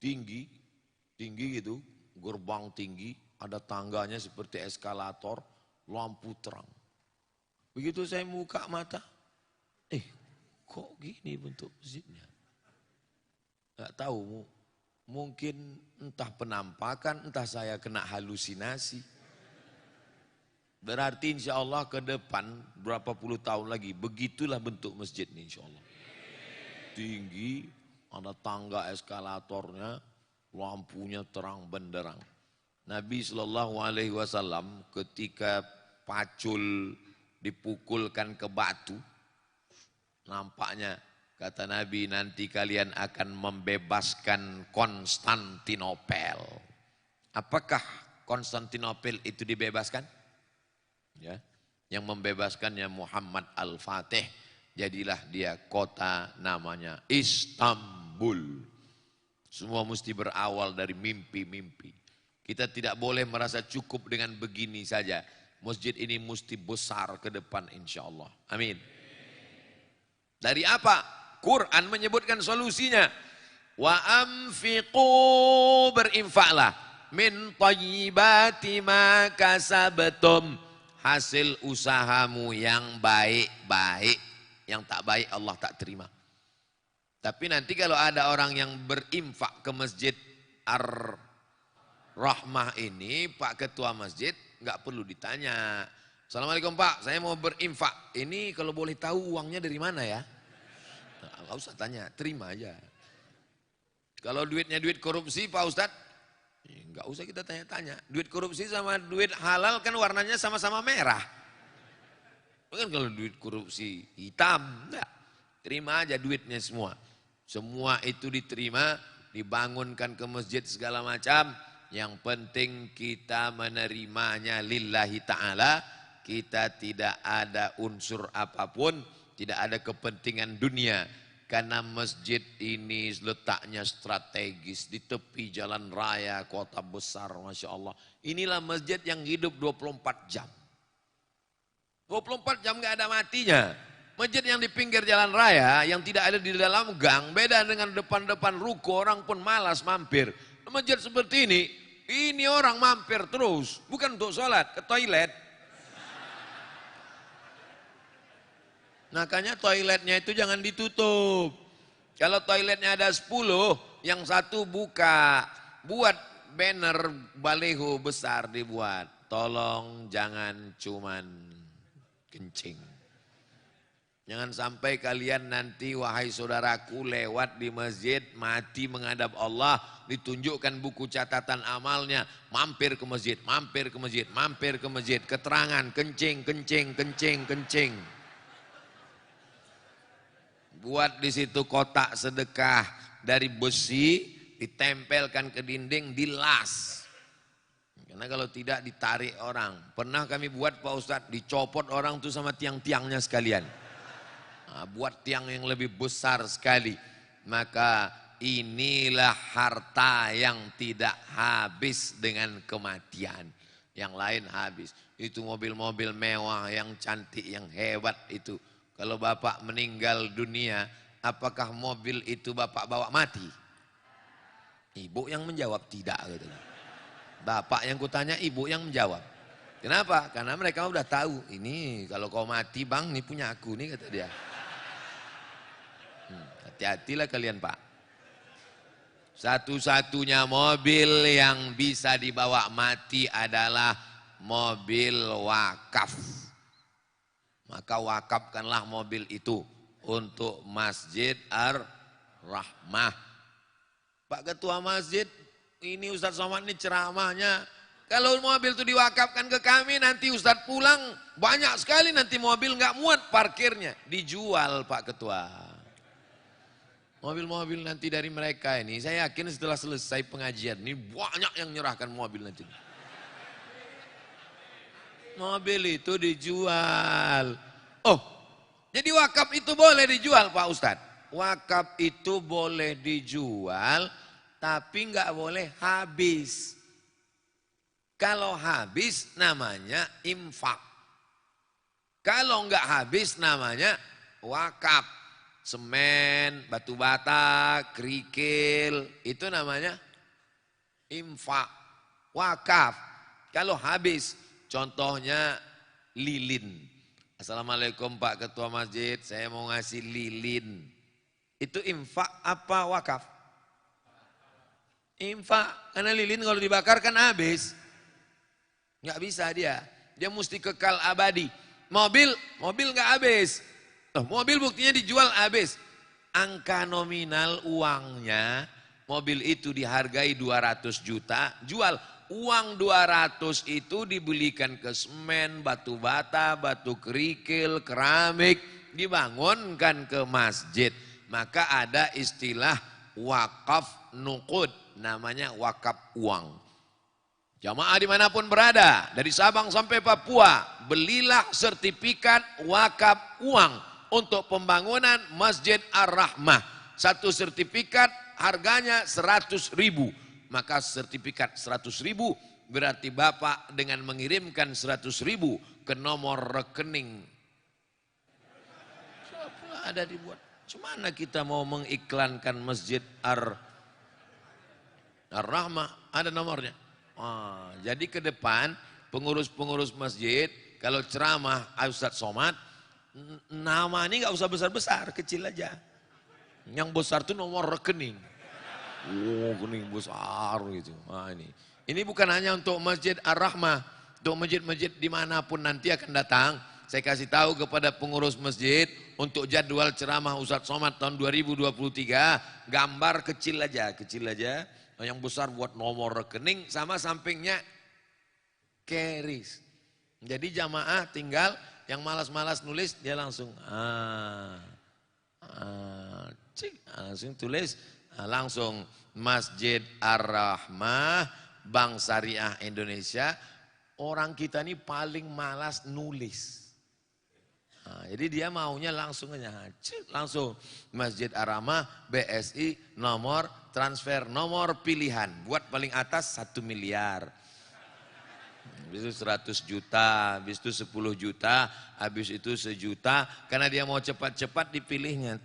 Tinggi gitu, gerbang tinggi, ada tangganya seperti eskalator, lampu terang. Begitu saya buka mata, kok gini bentuk masjidnya? Gak tahu, mungkin entah penampakan, entah saya kena halusinasi. Berarti insya Allah ke depan berapa puluh tahun lagi, begitulah bentuk masjid ini insya Allah. Tinggi, ada tangga eskalatornya, lampunya terang benderang. Nabi SAW ketika pacul dipukulkan ke batu, nampaknya kata Nabi, nanti kalian akan membebaskan Konstantinopel. Apakah Konstantinopel itu dibebaskan? Ya, yang membebaskannya Muhammad Al-Fatih. Jadilah dia kota namanya Istanbul. Semua mesti berawal dari mimpi-mimpi. Kita tidak boleh merasa cukup dengan begini saja. Masjid ini mesti besar ke depan insya Allah. Amin. Dari apa? Quran menyebutkan solusinya. Wa anfiqu, berinfaklah. Min thayyibati ma kasabtum. Hasil usahamu yang baik-baik. Yang tak baik Allah tak terima. Tapi nanti kalau ada orang yang berinfak ke Masjid Ar-Rahmah ini, Pak Ketua Masjid nggak perlu ditanya. Assalamualaikum Pak, saya mau berinfak. Ini kalau boleh tahu uangnya dari mana ya? Nggak usah tanya, terima aja. Kalau duitnya duit korupsi Pak Ustadz, nggak usah kita tanya-tanya. Duit korupsi sama duit halal kan warnanya sama-sama merah. Bukan kalau duit korupsi hitam, enggak. Terima aja duitnya semua. Semua itu diterima, dibangunkan ke masjid segala macam. Yang penting kita menerimanya lillahi ta'ala. Kita tidak ada unsur apapun, tidak ada kepentingan dunia. Karena masjid ini letaknya strategis di tepi jalan raya kota besar, Masya Allah. Inilah masjid yang hidup 24 jam. 24 jam gak ada matinya. Masjid yang di pinggir jalan raya, yang tidak ada di dalam gang, beda dengan depan-depan ruko, orang pun malas mampir. Masjid seperti ini orang mampir terus, bukan untuk sholat, ke toilet. Makanya toiletnya itu jangan ditutup. Kalau toiletnya ada 10, yang satu buka, buat banner baleho besar dibuat. Tolong jangan cuman kencing. Jangan sampai kalian nanti wahai saudaraku lewat di masjid, mati menghadap Allah, ditunjukkan buku catatan amalnya, mampir ke masjid, mampir ke masjid, mampir ke masjid, keterangan kencing, kencing, kencing, kencing. Buat di situ kotak sedekah dari besi, ditempelkan ke dinding, dilas. Karena kalau tidak ditarik orang. Pernah kami buat Pak Ustadz, dicopot orang tuh sama tiang-tiangnya sekalian. Nah, buat tiang yang lebih besar sekali. Maka inilah harta yang tidak habis dengan kematian. Yang lain habis. Itu mobil-mobil mewah yang cantik, yang hebat itu. Kalau Bapak meninggal dunia, apakah mobil itu Bapak bawa mati? Ibu yang menjawab tidak. Gitu. Bapak yang kutanya, ibu yang menjawab. Kenapa? Karena mereka udah tahu. Ini kalau kau mati bang, ini punya aku nih kata dia. Hati-hatilah kalian Pak. Satu-satunya mobil yang bisa dibawa mati adalah mobil wakaf. Maka wakafkanlah mobil itu untuk Masjid Ar-Rahmah. Pak Ketua Masjid, ini Ustadz Somad ini ceramahnya. Kalau mobil itu diwakafkan ke kami, nanti Ustadz pulang banyak sekali, nanti mobil nggak muat parkirnya. Dijual Pak Ketua. Mobil-mobil nanti dari mereka ini, saya yakin setelah selesai pengajian ini banyak yang nyerahkan mobil nanti. Mobil itu dijual. Oh, jadi wakaf itu boleh dijual Pak Ustadz? Wakaf itu boleh dijual, tapi nggak boleh habis. Kalau habis namanya infak. Kalau nggak habis namanya wakaf. Semen, batu bata, kerikil, itu namanya infak, wakaf. Kalau habis, contohnya lilin. Assalamualaikum Pak Ketua Masjid, saya mau ngasih lilin. Itu infak apa wakaf? Infak, karena lilin kalau dibakar kan habis. Nggak bisa dia mesti kekal abadi. Mobil nggak habis. Mobil buktinya dijual habis. Angka nominal uangnya, mobil itu dihargai 200 juta, jual. Uang 200 itu dibelikan ke semen, batu bata, batu kerikil, keramik, dibangunkan ke masjid. Maka ada istilah wakaf nuqud, namanya wakaf uang. Jamaah dimanapun berada, dari Sabang sampai Papua, belilah sertifikat wakaf uang untuk pembangunan Masjid Ar-Rahmah. Satu sertifikat harganya 100.000. Maka sertifikat 100.000 berarti Bapak dengan mengirimkan 100.000 ke nomor rekening. Ada dibuat. Cumana kita mau mengiklankan Masjid Ar-Rahmah, ada nomornya. Jadi ke depan pengurus-pengurus masjid kalau ceramah Ustadz Somad, nama ini nggak usah besar-besar, kecil aja. Yang besar itu nomor rekening. Rekening besar gitu. Ini bukan hanya untuk Masjid Ar-Rahmah, untuk masjid-masjid dimanapun nanti akan datang. Saya kasih tahu kepada pengurus masjid untuk jadwal ceramah Ustadz Somad tahun 2023, gambar kecil aja. Yang besar buat nomor rekening sama sampingnya keris. Jadi jamaah tinggal yang malas-malas nulis dia langsung langsung tulis, langsung Masjid Ar-Rahmah Bank Syariah Indonesia. Orang kita ini paling malas nulis. Jadi dia maunya langsung aja, langsung Masjid Ar-Rahmah BSI nomor transfer, nomor pilihan. Buat paling atas 1 miliar. Habis itu 100 juta, habis itu 10 juta, habis itu 1 juta. Karena dia mau cepat-cepat dipilihnya.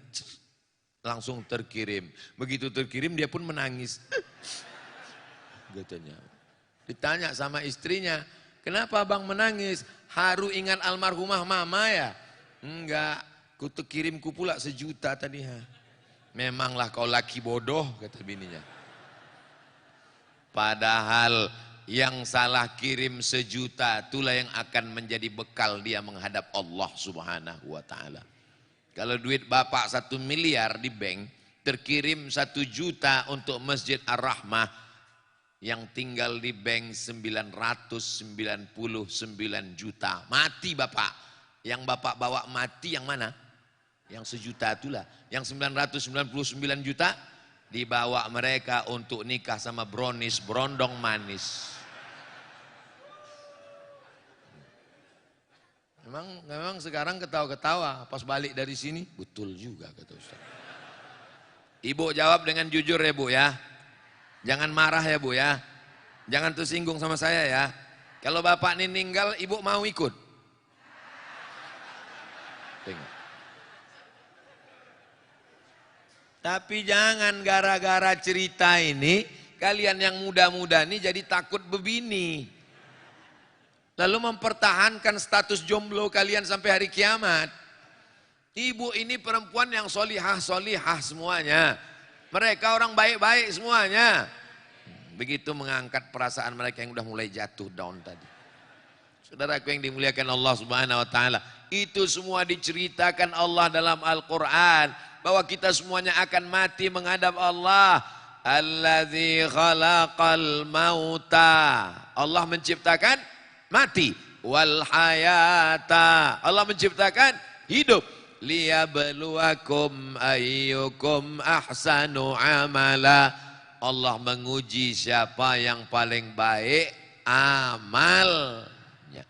Langsung terkirim. Begitu terkirim dia pun menangis. Katanya. Ditanya sama istrinya, kenapa abang menangis? Haru ingat almarhumah mama ya? Enggak, ku terkirimku pula 1 juta tadi. Memanglah kau laki bodoh, kata bininya. Padahal yang salah kirim 1 juta itulah yang akan menjadi bekal dia menghadap Allah Subhanahu wa ta'ala. Kalau duit bapak 1 miliar di bank, terkirim 1 juta untuk Masjid Ar-Rahmah, yang tinggal di bank 999 juta. Mati bapak. Yang bapak bawa mati yang mana? Yang 1 juta itulah. Yang 999 juta dibawa mereka untuk nikah sama brownies, berondong manis. Memang sekarang ketawa-ketawa. Pas balik dari sini, betul juga kata Ustaz. Ibu jawab dengan jujur ya Bu ya. Jangan marah ya Bu ya. Jangan tersinggung sama saya ya. Kalau bapak ini meninggal, ibu mau ikut? Tengok. Tapi jangan gara-gara cerita ini, kalian yang muda-muda ini jadi takut bebini. Lalu mempertahankan status jomblo kalian sampai hari kiamat. Ibu ini perempuan yang solihah semuanya. Mereka orang baik-baik semuanya. Begitu mengangkat perasaan mereka yang udah mulai jatuh down tadi. Saudaraku yang dimuliakan Allah Subhanahu wa taala, itu semua diceritakan Allah dalam Al-Qur'an bahwa kita semuanya akan mati menghadap Allah. Alladzi khalaqal mauta. Allah menciptakan mati, wal hayata. Allah menciptakan hidup. Liyabluwakum ayyukum ahsanu amala. Allah menguji siapa yang paling baik amalnya.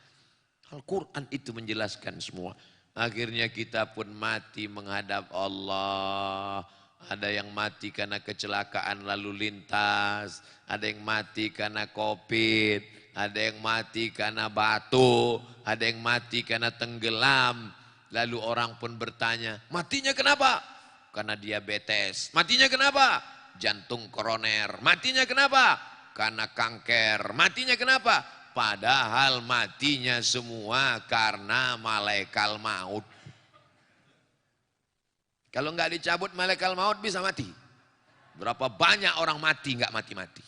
Al-Quran itu menjelaskan semua. Akhirnya kita pun mati menghadap Allah. Ada yang mati karena kecelakaan lalu lintas. Ada yang mati karena COVID. Ada yang mati karena batu. Ada yang mati karena tenggelam. Lalu orang pun bertanya, matinya kenapa? Karena diabetes. Matinya kenapa? Jantung koroner. Matinya kenapa? Karena kanker. Matinya kenapa? Padahal matinya semua karena malaikat maut. Kalau nggak dicabut malaikat maut bisa mati. Berapa banyak orang mati nggak mati-mati.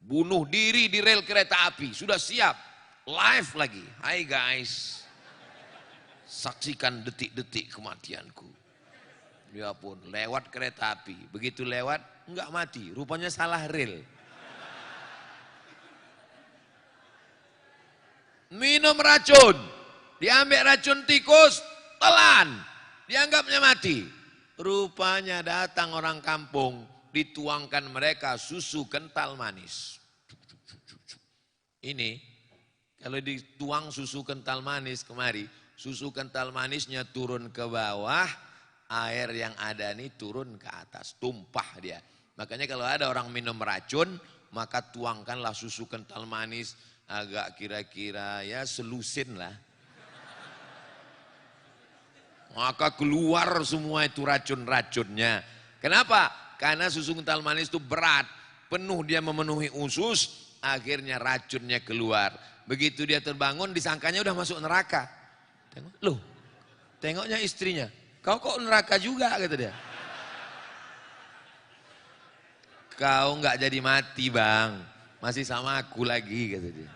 Bunuh diri di rel kereta api. Sudah siap. Live lagi. Hai guys. Saksikan detik-detik kematianku. Ya pun, lewat kereta api. Begitu lewat, enggak mati. Rupanya salah rel. Minum racun. Diambil racun tikus, telan. Dianggapnya mati. Rupanya datang orang kampung. Dituangkan mereka susu kental manis. Ini, kalau dituang susu kental manis kemari, susu kental manisnya turun ke bawah, air yang ada ini turun ke atas, tumpah dia. Makanya kalau ada orang minum racun, maka tuangkanlah susu kental manis agak kira-kira ya selusin lah. Maka keluar semua itu racun-racunnya. Kenapa? Karena susu kental manis itu berat, penuh dia memenuhi usus, akhirnya racunnya keluar. Begitu dia terbangun disangkanya udah masuk neraka. Loh, tengoknya istrinya, kau kok neraka juga, kata dia. Kau nggak jadi mati bang, masih sama aku lagi, kata dia.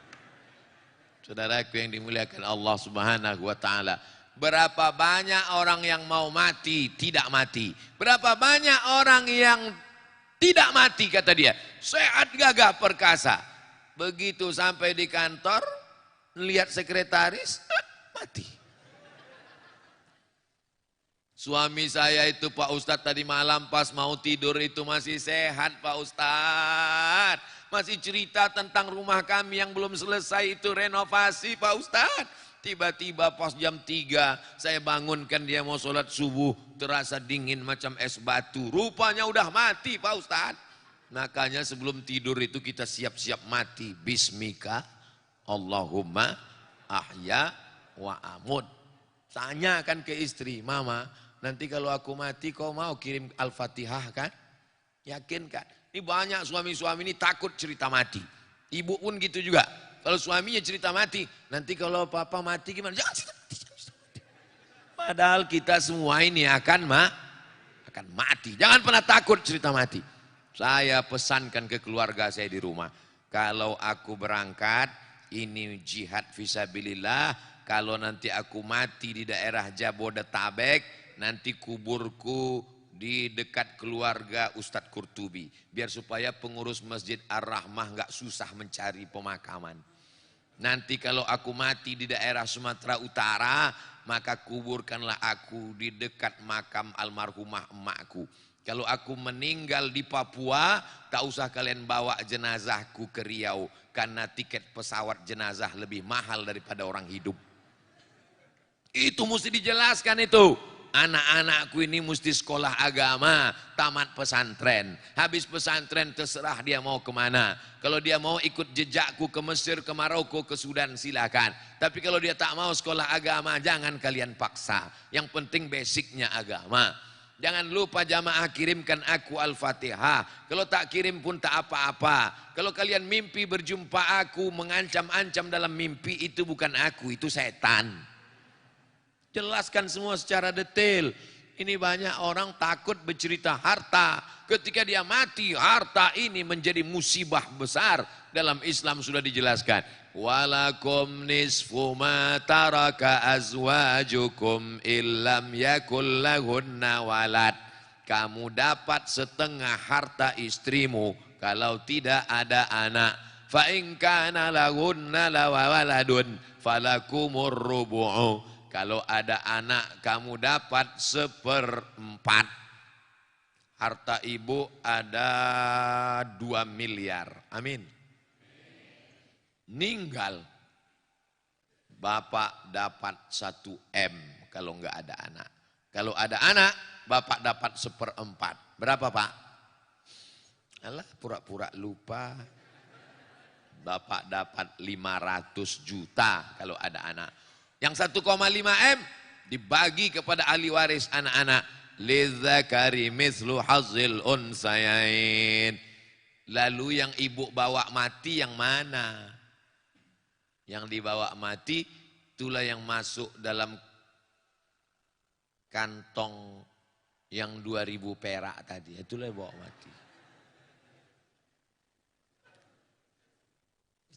Saudaraku yang dimuliakan Allah Subhanahu wa taala, berapa banyak orang yang mau mati tidak mati, berapa banyak orang yang tidak mati, kata dia, sehat gagah perkasa. Begitu sampai di kantor, lihat sekretaris, mati. Suami saya itu Pak Ustadz tadi malam pas mau tidur itu masih sehat Pak Ustadz. Masih cerita tentang rumah kami yang belum selesai itu renovasi Pak Ustadz. Tiba-tiba pas jam 3 saya bangunkan dia mau sholat subuh. Terasa dingin macam es batu. Rupanya udah mati Pak Ustadz. Makanya sebelum tidur itu kita siap-siap mati. Bismika Allahumma ahya wa amut. Tanyakan ke istri, mama, nanti kalau aku mati kau mau kirim Al-Fatihah kan? Yakin kan? Ini banyak suami-suami ini takut cerita mati. Ibu pun gitu juga. Kalau suaminya cerita mati, nanti kalau papa mati gimana? Jangan cerita mati. Padahal kita semua ini akan mati. Jangan pernah takut cerita mati. Saya pesankan ke keluarga saya di rumah. Kalau aku berangkat, ini jihad fisabilillah. Kalau nanti aku mati di daerah Jabodetabek, nanti kuburku di dekat keluarga Ustadz Qurtubi. Biar supaya pengurus Masjid Ar-Rahmah nggak susah mencari pemakaman. Nanti kalau aku mati di daerah Sumatera Utara, maka kuburkanlah aku di dekat makam almarhumah emakku. Kalau aku meninggal di Papua, tak usah kalian bawa jenazahku ke Riau. Karena tiket pesawat jenazah lebih mahal daripada orang hidup. Itu mesti dijelaskan itu. Anak-anakku ini mesti sekolah agama, tamat pesantren. Habis pesantren terserah dia mau kemana. Kalau dia mau ikut jejakku ke Mesir, ke Maroko, ke Sudan silakan. Tapi kalau dia tak mau sekolah agama, jangan kalian paksa. Yang penting basicnya agama. Jangan lupa jamaah kirimkan aku Al-Fatihah. Kalau tak kirim pun tak apa-apa. Kalau kalian mimpi berjumpa aku, mengancam-ancam dalam mimpi, itu bukan aku, itu setan. Jelaskan semua secara detail. Ini banyak orang takut bercerita harta. Ketika dia mati, harta ini menjadi musibah besar. Dalam Islam sudah dijelaskan. Walakum nisfu ma taraka azwajukum illam yakul lahunna walad. Kamu dapat setengah harta istrimu kalau tidak ada anak. Fa in kana lahunna waladun falakumur rubu'u. Kalau ada anak kamu dapat 1/4. Harta ibu ada 2 miliar. Amin. Ninggal. Bapak dapat 1 M kalau enggak ada anak. Kalau ada anak, bapak dapat 1/4. Berapa Pak? Alah, pura-pura lupa. Bapak dapat 500 juta kalau ada anak. Yang 1,5 M dibagi kepada ahli waris anak-anak. Lidzakari mithlu hazzil unsayain. Lalu yang ibu bawa mati yang mana? Yang dibawa mati itulah yang masuk dalam kantong yang 2.000 perak tadi. Itulah yang bawa mati.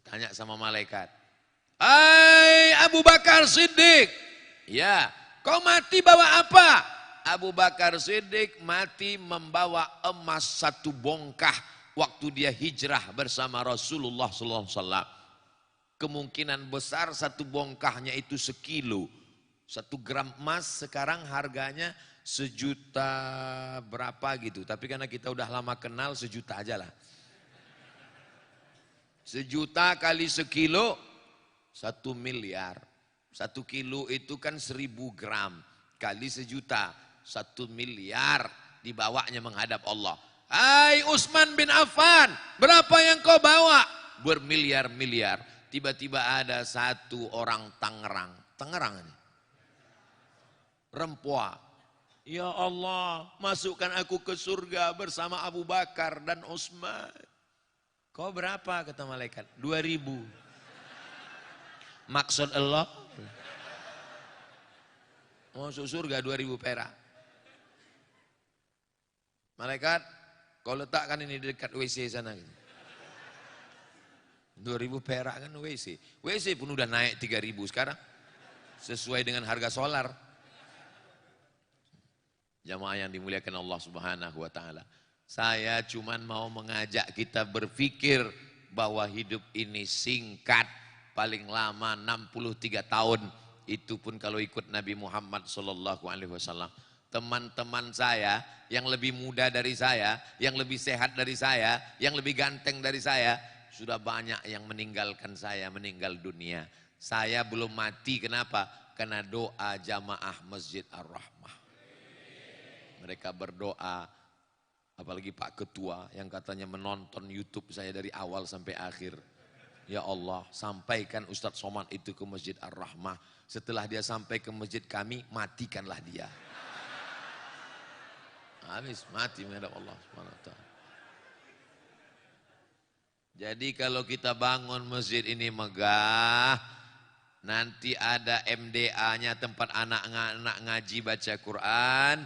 Tanya sama malaikat. Hai Abu Bakar Siddiq. Ya, kau mati bawa apa? Abu Bakar Siddiq mati membawa emas 1 bongkah waktu dia hijrah bersama Rasulullah SAW. Kemungkinan besar 1 bongkahnya itu sekilo. 1 gram emas sekarang harganya 1 juta berapa gitu. Tapi karena kita udah lama kenal 1 juta aja lah. 1 juta kali sekilo 1 miliar. 1 kilo itu kan 1000 gram. Kali 1 juta. 1 miliar dibawanya menghadap Allah. Hai Utsman bin Affan, berapa yang kau bawa? Bermiliar-miliar. Tiba-tiba ada 1 orang Tangerang. Tangerang ini. Rempoa. Ya Allah, masukkan aku ke surga bersama Abu Bakar dan Utsman. Kau berapa kata malaikat? 2.000. Maksud Allah masuk surga 2.000 perak. Malaikat, kau letakkan ini di dekat WC sana. 2.000 perak kan WC. WC pun udah naik 3.000 sekarang. Sesuai dengan harga solar. Jamaah yang dimuliakan Allah Subhanahu wa taala. Saya cuman mau mengajak kita berpikir bahwa hidup ini singkat. Paling lama 63 tahun. Itu pun kalau ikut Nabi Muhammad SAW. Teman-teman saya yang lebih muda dari saya, yang lebih sehat dari saya, yang lebih ganteng dari saya, sudah banyak yang meninggalkan saya, meninggal dunia. Saya belum mati, kenapa? Karena doa jamaah Masjid Ar-Rahmah. Mereka berdoa, apalagi Pak Ketua yang katanya menonton YouTube saya dari awal sampai akhir. Ya Allah, sampaikan Ustadz Somad itu ke Masjid Ar-Rahmah. Setelah dia sampai ke masjid kami, matikanlah dia. Habis, mati menghadap Allah SWT. Jadi kalau kita bangun masjid ini megah, nanti ada MDA-nya, tempat anak-anak ngaji baca Quran.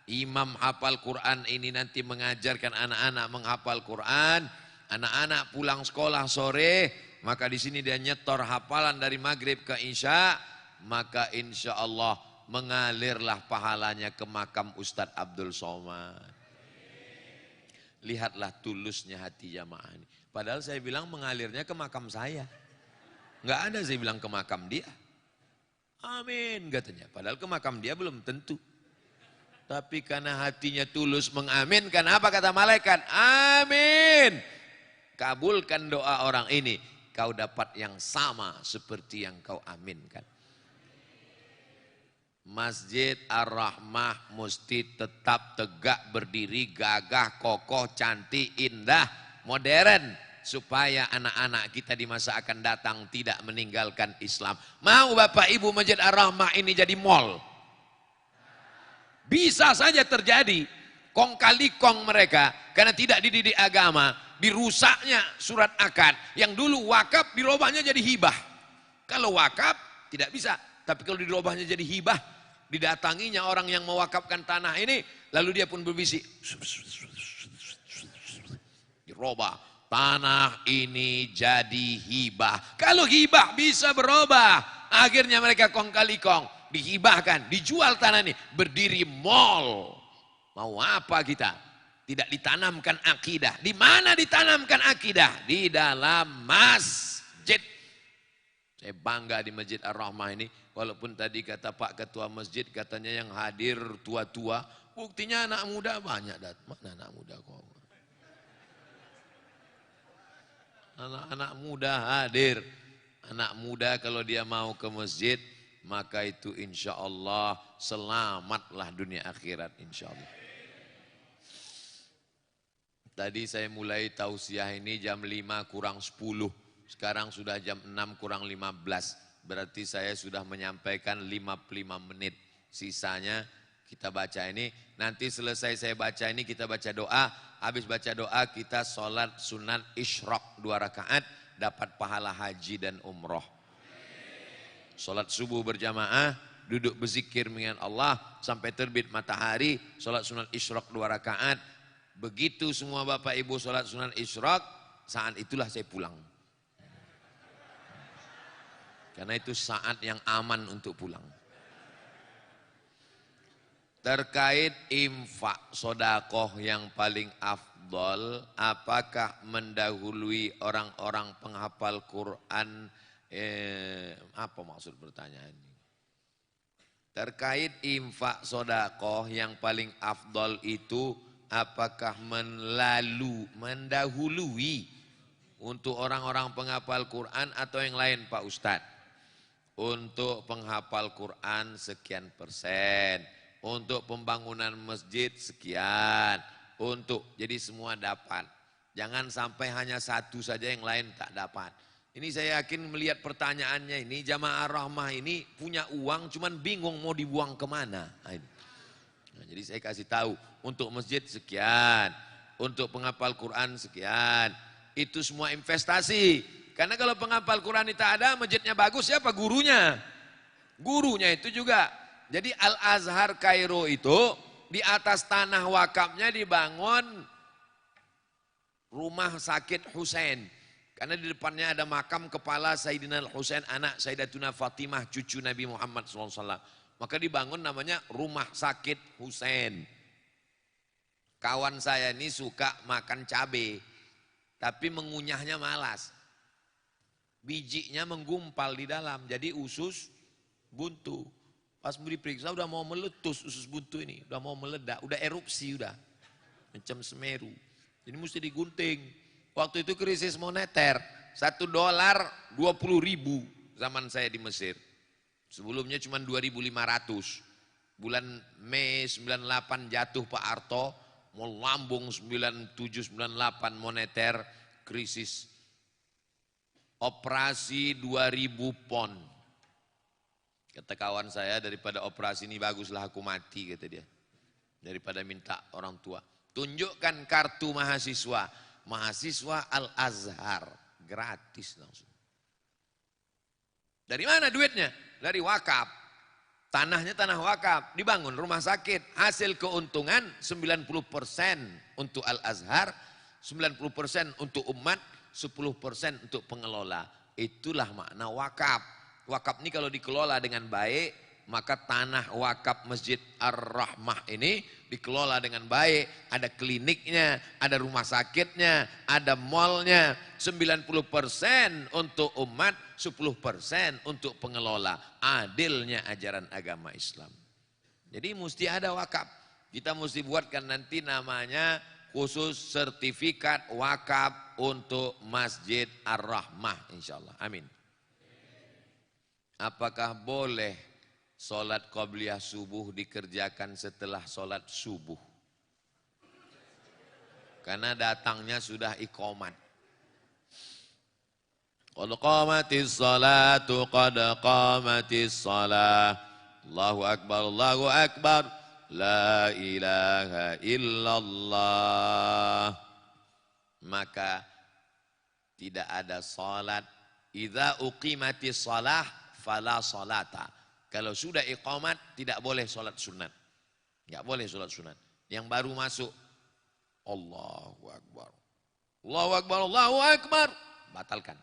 Imam hafal Quran ini nanti mengajarkan anak-anak menghafal Quran. Anak-anak pulang sekolah sore, maka di sini dia nyetor hafalan dari maghrib ke isya, maka insya Allah mengalirlah pahalanya ke makam Ustadz Abdul Somad. Lihatlah tulusnya hati jamaah ini. Padahal saya bilang mengalirnya ke makam saya. Enggak ada saya bilang ke makam dia. Amin katanya. Padahal ke makam dia belum tentu. Tapi karena hatinya tulus mengaminkan, apa kata malaikat? Amin. Kabulkan doa orang ini, kau dapat yang sama seperti yang kau aminkan. Masjid Ar-Rahmah mesti tetap tegak berdiri, gagah, kokoh, cantik, indah, modern. Supaya anak-anak kita di masa akan datang tidak meninggalkan Islam. Mau Bapak Ibu Masjid Ar-Rahmah ini jadi mall? Bisa saja terjadi. Kong kali kong mereka karena tidak dididik agama, dirusaknya surat akad. Yang dulu wakaf dirubahnya jadi hibah. Kalau wakaf tidak bisa, tapi kalau dirubahnya jadi hibah, Didatanginya orang yang mewakafkan tanah ini, lalu dia pun berbisik. Dirubah, tanah ini jadi hibah. Kalau hibah bisa berubah. Akhirnya mereka kong kali kong, dihibahkan, dijual tanah ini, berdiri mall. Mau apa kita? Tidak ditanamkan akidah. Di mana ditanamkan akidah? Di dalam masjid. Saya bangga di Masjid Ar-Rahmah ini. Walaupun tadi kata Pak Ketua Masjid, katanya yang hadir tua-tua. Buktinya anak muda banyak. Mana anak muda kok? Anak-anak muda hadir. Anak muda kalau dia mau ke masjid, maka itu insya Allah selamatlah dunia akhirat insya Allah. Tadi saya mulai tausiah ini jam 5 kurang 10. Sekarang sudah jam 6 kurang 15. Berarti saya sudah menyampaikan 55 menit. Sisanya kita baca ini. Nanti selesai saya baca ini kita baca doa. Habis baca doa kita sholat sunat isyraq 2 rakaat. Dapat pahala haji dan umroh. Sholat subuh berjamaah. Duduk berzikir mengingat Allah. Sampai terbit matahari. Sholat sunat isyraq 2 rakaat. Begitu semua bapak ibu sholat sunat isyraq. Saat itulah saya pulang. Karena itu saat yang aman untuk pulang. Terkait infak sodakoh yang paling afdol, apakah mendahului orang-orang penghafal Quran? Apa maksud pertanyaan ini? Terkait infak sodakoh yang paling afdol itu, apakah mendahului untuk orang-orang penghafal Quran atau yang lain Pak Ustadz? Untuk penghafal Quran sekian persen, untuk pembangunan masjid sekian, jadi semua dapat. Jangan sampai hanya satu saja yang lain tak dapat. Ini saya yakin melihat pertanyaannya ini, jamaah Rahmah ini punya uang cuman bingung mau dibuang kemana. Nah, jadi saya kasih tahu, untuk masjid sekian, untuk penghafal Quran sekian, itu semua investasi. Karena kalau penghafal Quran itu ada, masjidnya bagus, siapa gurunya? Gurunya itu juga. Jadi Al-Azhar Kairo itu di atas tanah wakafnya dibangun rumah sakit Husain. Karena di depannya ada makam kepala Sayyidina Al-Husain, anak Sayyidatuna Fatimah, cucu Nabi Muhammad SAW. Maka dibangun namanya rumah sakit Husain. Kawan saya ini suka makan cabai, tapi mengunyahnya malas. Bijinya menggumpal di dalam, jadi usus buntu. Pas mau diperiksa udah mau meletus usus buntu ini, udah mau meledak, udah erupsi udah. Macam Semeru. Jadi mesti digunting. Waktu itu krisis moneter, $1 20.000 zaman saya di Mesir. Sebelumnya cuma 2.500. Bulan Mei 98 jatuh Pak Harto, melambung 97-98 moneter, krisis. Operasi 2.000 pon. Kata kawan saya, daripada operasi ini baguslah aku mati, kata dia. Daripada minta orang tua. Tunjukkan kartu mahasiswa. Mahasiswa Al-Azhar. Gratis langsung. Dari mana duitnya? Dari wakaf. Tanahnya tanah wakaf. Dibangun rumah sakit. Hasil keuntungan 90% untuk Al-Azhar. 90% untuk umat. 10% untuk pengelola. Itulah makna wakaf. Wakaf ini kalau dikelola dengan baik, maka tanah wakaf Masjid Ar-Rahmah ini dikelola dengan baik. Ada kliniknya, ada rumah sakitnya, ada malnya. 90% untuk umat, 10% untuk pengelola. Adilnya ajaran agama Islam. Jadi mesti ada wakaf. Kita mesti buatkan nanti namanya khusus sertifikat wakaf untuk Masjid Ar-Rahmah insyaallah. Amin. Apakah boleh sholat qabliyah subuh dikerjakan setelah sholat subuh? Karena datangnya sudah iqamat. Qad qamatis salatu qad qamatis salah. Allahu akbar, Allahu akbar. La ilaha illallah. Maka tidak ada salat. Idza uqimatis salah fala salata. Kalau sudah iqamat tidak boleh sholat sunat. Nggak boleh sholat sunat. Yang baru masuk, Allahu Akbar. Allahu Akbar, Allahu Akbar. Batalkan.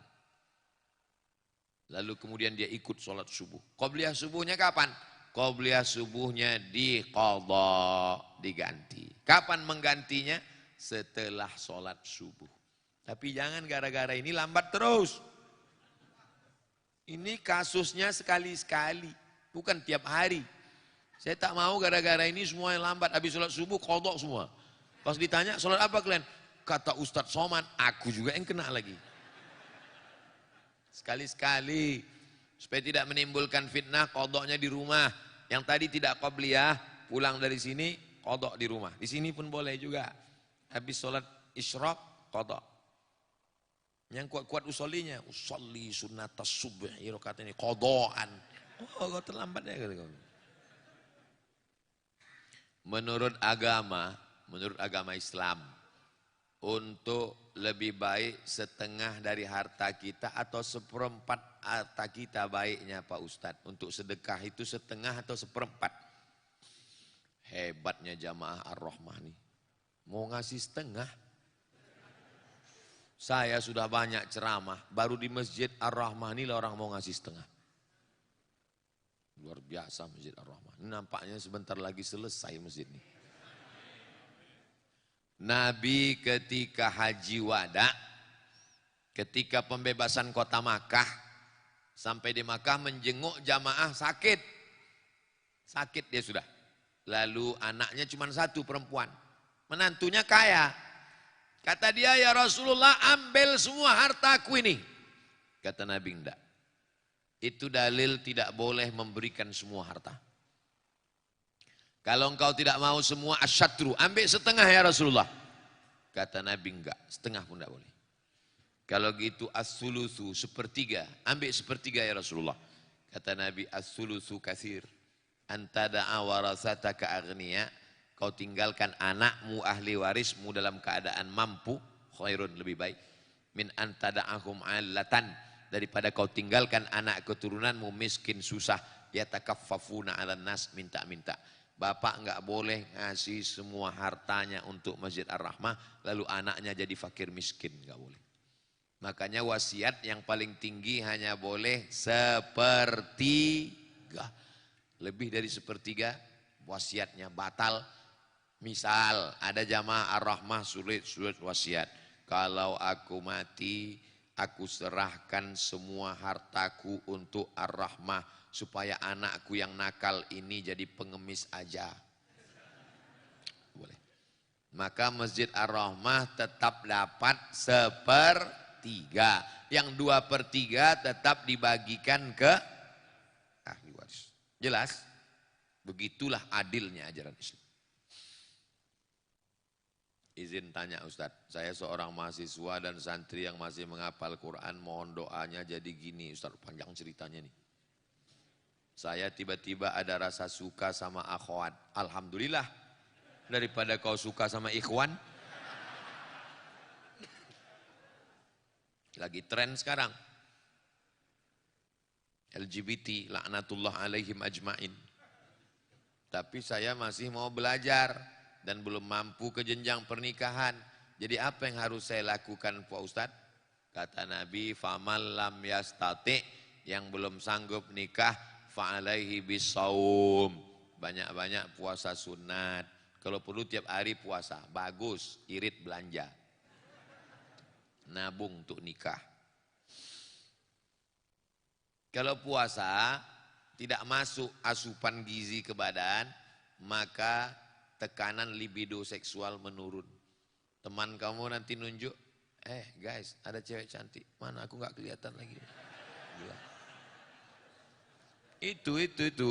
Lalu kemudian dia ikut sholat subuh. Qobliyah subuhnya kapan? Qobliyah subuhnya diqadha, diganti. Kapan menggantinya? Setelah sholat subuh. Tapi jangan gara-gara ini lambat terus. Ini kasusnya sekali-sekali, bukan tiap hari. Saya tak mau gara-gara ini semua yang lambat. Habis sholat subuh, qadha semua. Pas ditanya, sholat apa kalian? Kata Ustadz Somad, aku juga yang kena lagi. Sekali-sekali, supaya tidak menimbulkan fitnah, qadhanya di rumah. Yang tadi tidak qobliyah, pulang dari sini, qadha di rumah. Di sini pun boleh juga. Habis sholat isyraq, qadha. Yang kuat-kuat usollinya, usolli sunnatas subhi, rakaat ini qadhaan. Oh, kau terlambat ya. Menurut agama Islam, untuk lebih baik setengah dari harta kita atau seperempat harta kita baiknya Pak Ustadz. Untuk sedekah itu setengah atau seperempat. Hebatnya jamaah Ar-Rahmah nih. Mau ngasih setengah. Saya sudah banyak ceramah, baru di Masjid Ar-Rahmah ini orang mau ngasih setengah. Luar biasa Masjid Ar-Rahmah. Nampaknya sebentar lagi selesai masjid ini. Nabi ketika haji wada, ketika pembebasan kota Makkah, sampai di Makkah menjenguk jamaah sakit. Sakit dia sudah. Lalu anaknya cuma satu perempuan. Menantunya kaya. Kata dia, ya Rasulullah ambil semua hartaku ini. Kata Nabi, enggak. Itu dalil tidak boleh memberikan semua harta. Kalau engkau tidak mau semua asyatru, ambil setengah ya Rasulullah. Kata Nabi, enggak, setengah pun enggak boleh. Kalau gitu as-sulusu, sepertiga, ambil sepertiga ya Rasulullah. Kata Nabi, as-sulusu katsir. Anta da'a warasataka aghniya. Kau tinggalkan anakmu ahli warismu dalam keadaan mampu, khairun lebih baik. Min anta da'ahum 'allatan, daripada kau tinggalkan anak keturunanmu miskin susah, yatakaffafuna 'alan nas, minta-minta. Bapak enggak boleh ngasih semua hartanya untuk Masjid Ar-Rahmah, lalu anaknya jadi fakir miskin, enggak boleh. Makanya wasiat yang paling tinggi hanya boleh sepertiga. Lebih dari sepertiga wasiatnya batal. Misal ada jamaah Ar-Rahmah sulit wasiat. Kalau aku mati, aku serahkan semua hartaku untuk Ar-Rahmah supaya anakku yang nakal ini jadi pengemis aja. Boleh. Maka Masjid Ar-Rahmah tetap dapat sepertiga. Yang 2/3 tetap dibagikan ke ahli waris. Jelas? Begitulah adilnya ajaran Islam. Izin tanya Ustadz, saya seorang mahasiswa dan santri yang masih menghafal Quran, mohon doanya jadi gini Ustadz, panjang ceritanya nih. Saya tiba-tiba ada rasa suka sama akhwat. Alhamdulillah, daripada kau suka sama ikhwan. Lagi tren sekarang. LGBT, laknatullah alaihim ajmain. Tapi saya masih mau belajar. Dan belum mampu ke jenjang pernikahan. Jadi apa yang harus saya lakukan Pak Ustadz? Kata Nabi, faman lam yastati, yang belum sanggup nikah, fa'alaihi bisawum. Banyak-banyak puasa sunat. Kalau perlu tiap hari puasa, bagus, irit belanja. Nabung untuk nikah. Kalau puasa tidak masuk asupan gizi ke badan, maka tekanan libido seksual menurun. Teman kamu nanti nunjuk, guys ada cewek cantik, mana aku nggak kelihatan lagi. Gila. Itu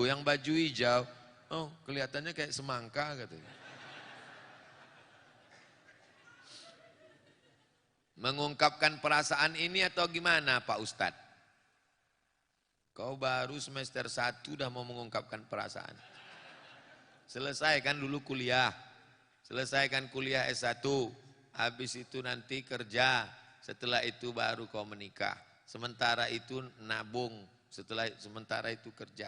yang baju hijau, oh kelihatannya kayak semangka katanya. Mengungkapkan perasaan ini atau gimana Pak Ustadz? Kau baru semester 1 udah mau mengungkapkan perasaan. Selesaikan dulu kuliah, selesaikan kuliah S1, habis itu nanti kerja, setelah itu baru kau menikah. Sementara itu nabung, sementara itu kerja.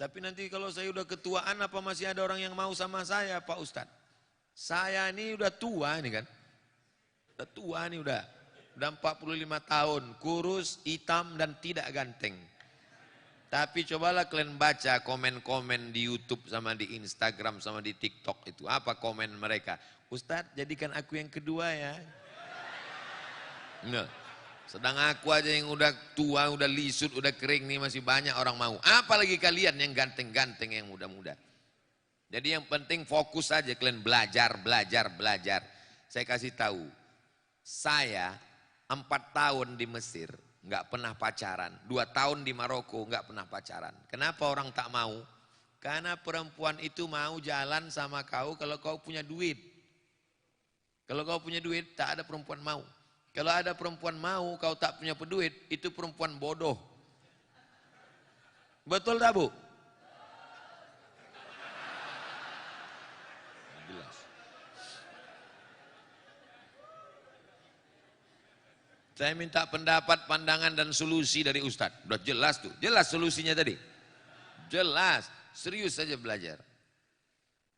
Tapi nanti kalau saya udah ketuaan apa masih ada orang yang mau sama saya Pak Ustadz? Saya ini udah tua ini kan. Udah tua nih udah 45 tahun, kurus, hitam dan tidak ganteng. Tapi cobalah kalian baca komen-komen di YouTube sama di Instagram sama di TikTok itu. Apa komen mereka? Ustadz jadikan aku yang kedua ya. Nah, sedang aku aja yang udah tua, udah lisut, udah kering nih masih banyak orang mau. Apalagi kalian yang ganteng-ganteng yang muda-muda. Jadi yang penting fokus aja kalian belajar. Saya kasih tahu, saya 4 tahun di Mesir nggak pernah pacaran, 2 tahun di Maroko nggak pernah pacaran. Kenapa orang tak mau? Karena perempuan itu mau jalan sama kau kalau kau punya duit. Kalau kau punya duit tak ada perempuan mau. Kalau ada perempuan mau kau tak punya duit, itu perempuan bodoh. Betul tak Bu? Jelas. Saya minta pendapat, pandangan dan solusi dari Ustadz. Udah jelas tuh, jelas solusinya tadi. Jelas, serius saja belajar.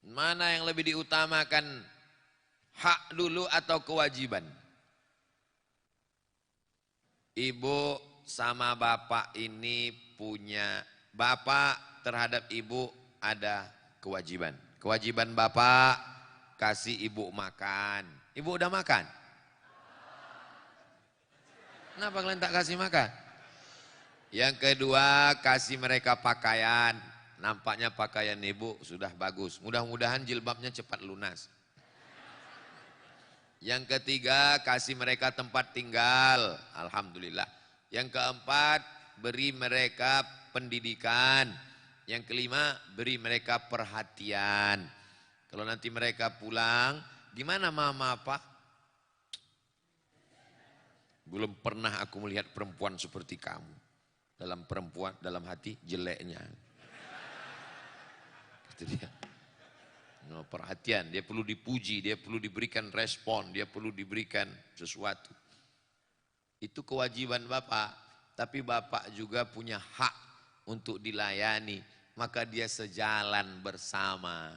Mana yang lebih diutamakan, hak dulu atau kewajiban? Ibu sama bapak ini punya, bapak terhadap ibu ada kewajiban. Kewajiban bapak kasih ibu makan. Ibu udah makan? Kenapa kalian tak kasih makan? Yang kedua kasih mereka pakaian. Nampaknya pakaian ibu sudah bagus. Mudah-mudahan jilbabnya cepat lunas. Yang ketiga kasih mereka tempat tinggal, alhamdulillah. Yang keempat beri mereka pendidikan. Yang kelima beri mereka perhatian. Kalau nanti mereka pulang, gimana mama pak? Belum pernah aku melihat perempuan seperti kamu. Dalam perempuan, dalam hati jeleknya. Itu dia. No, perhatian, dia perlu dipuji, dia perlu diberikan respon, dia perlu diberikan sesuatu. Itu kewajiban bapak, tapi bapak juga punya hak untuk dilayani, maka dia sejalan bersama.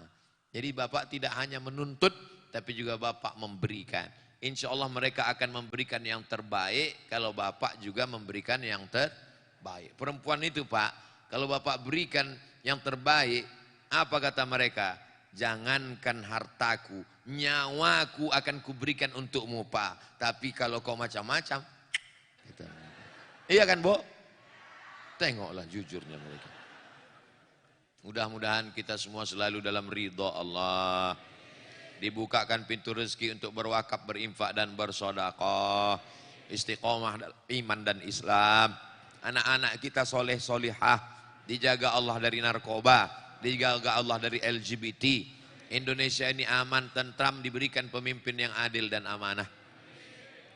Jadi bapak tidak hanya menuntut, tapi juga bapak memberikan. Insya Allah mereka akan memberikan yang terbaik, kalau bapak juga memberikan yang terbaik. Perempuan itu pak, kalau bapak berikan yang terbaik, apa kata mereka? Jangankan hartaku, nyawaku akan kuberikan untukmu pak. Tapi kalau kau macam-macam, gitu. Iya kan Bu? Tengoklah jujurnya mereka. Mudah-mudahan kita semua selalu dalam ridho Allah. Dibukakan pintu rezeki untuk berwakaf, berinfak dan bersedekah. Istiqomah dalam iman dan Islam. Anak-anak kita soleh solihah, dijaga Allah dari narkoba, dijaga Allah dari LGBT. Indonesia ini aman, tentram, diberikan pemimpin yang adil dan amanah.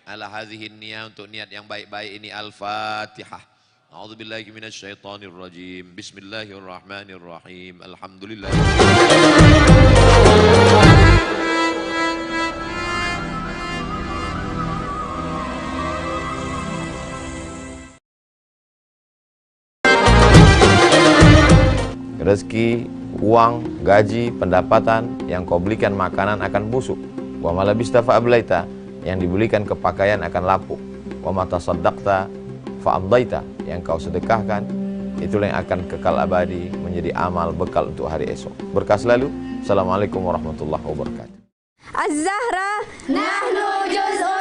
Ala hadhihi niyah, untuk niat yang baik-baik ini. Al-Fatihah. A'udzubillahi minasyaitonir rajim. Bismillahirrahmanirrahim. Alhamdulillah.
Rezeki, uang, gaji, pendapatan yang kau belikan makanan akan busuk. Wa ma labista fa ablaita, yang dibelikan ke pakaian akan lapuk. Wa ma tasaddaqta fa amdaita, yang kau sedekahkan itulah yang akan kekal abadi, menjadi amal bekal untuk hari esok. Berkah selalu. Assalamualaikum warahmatullahi wabarakatuh.
Az-Zahra nahnu juz'un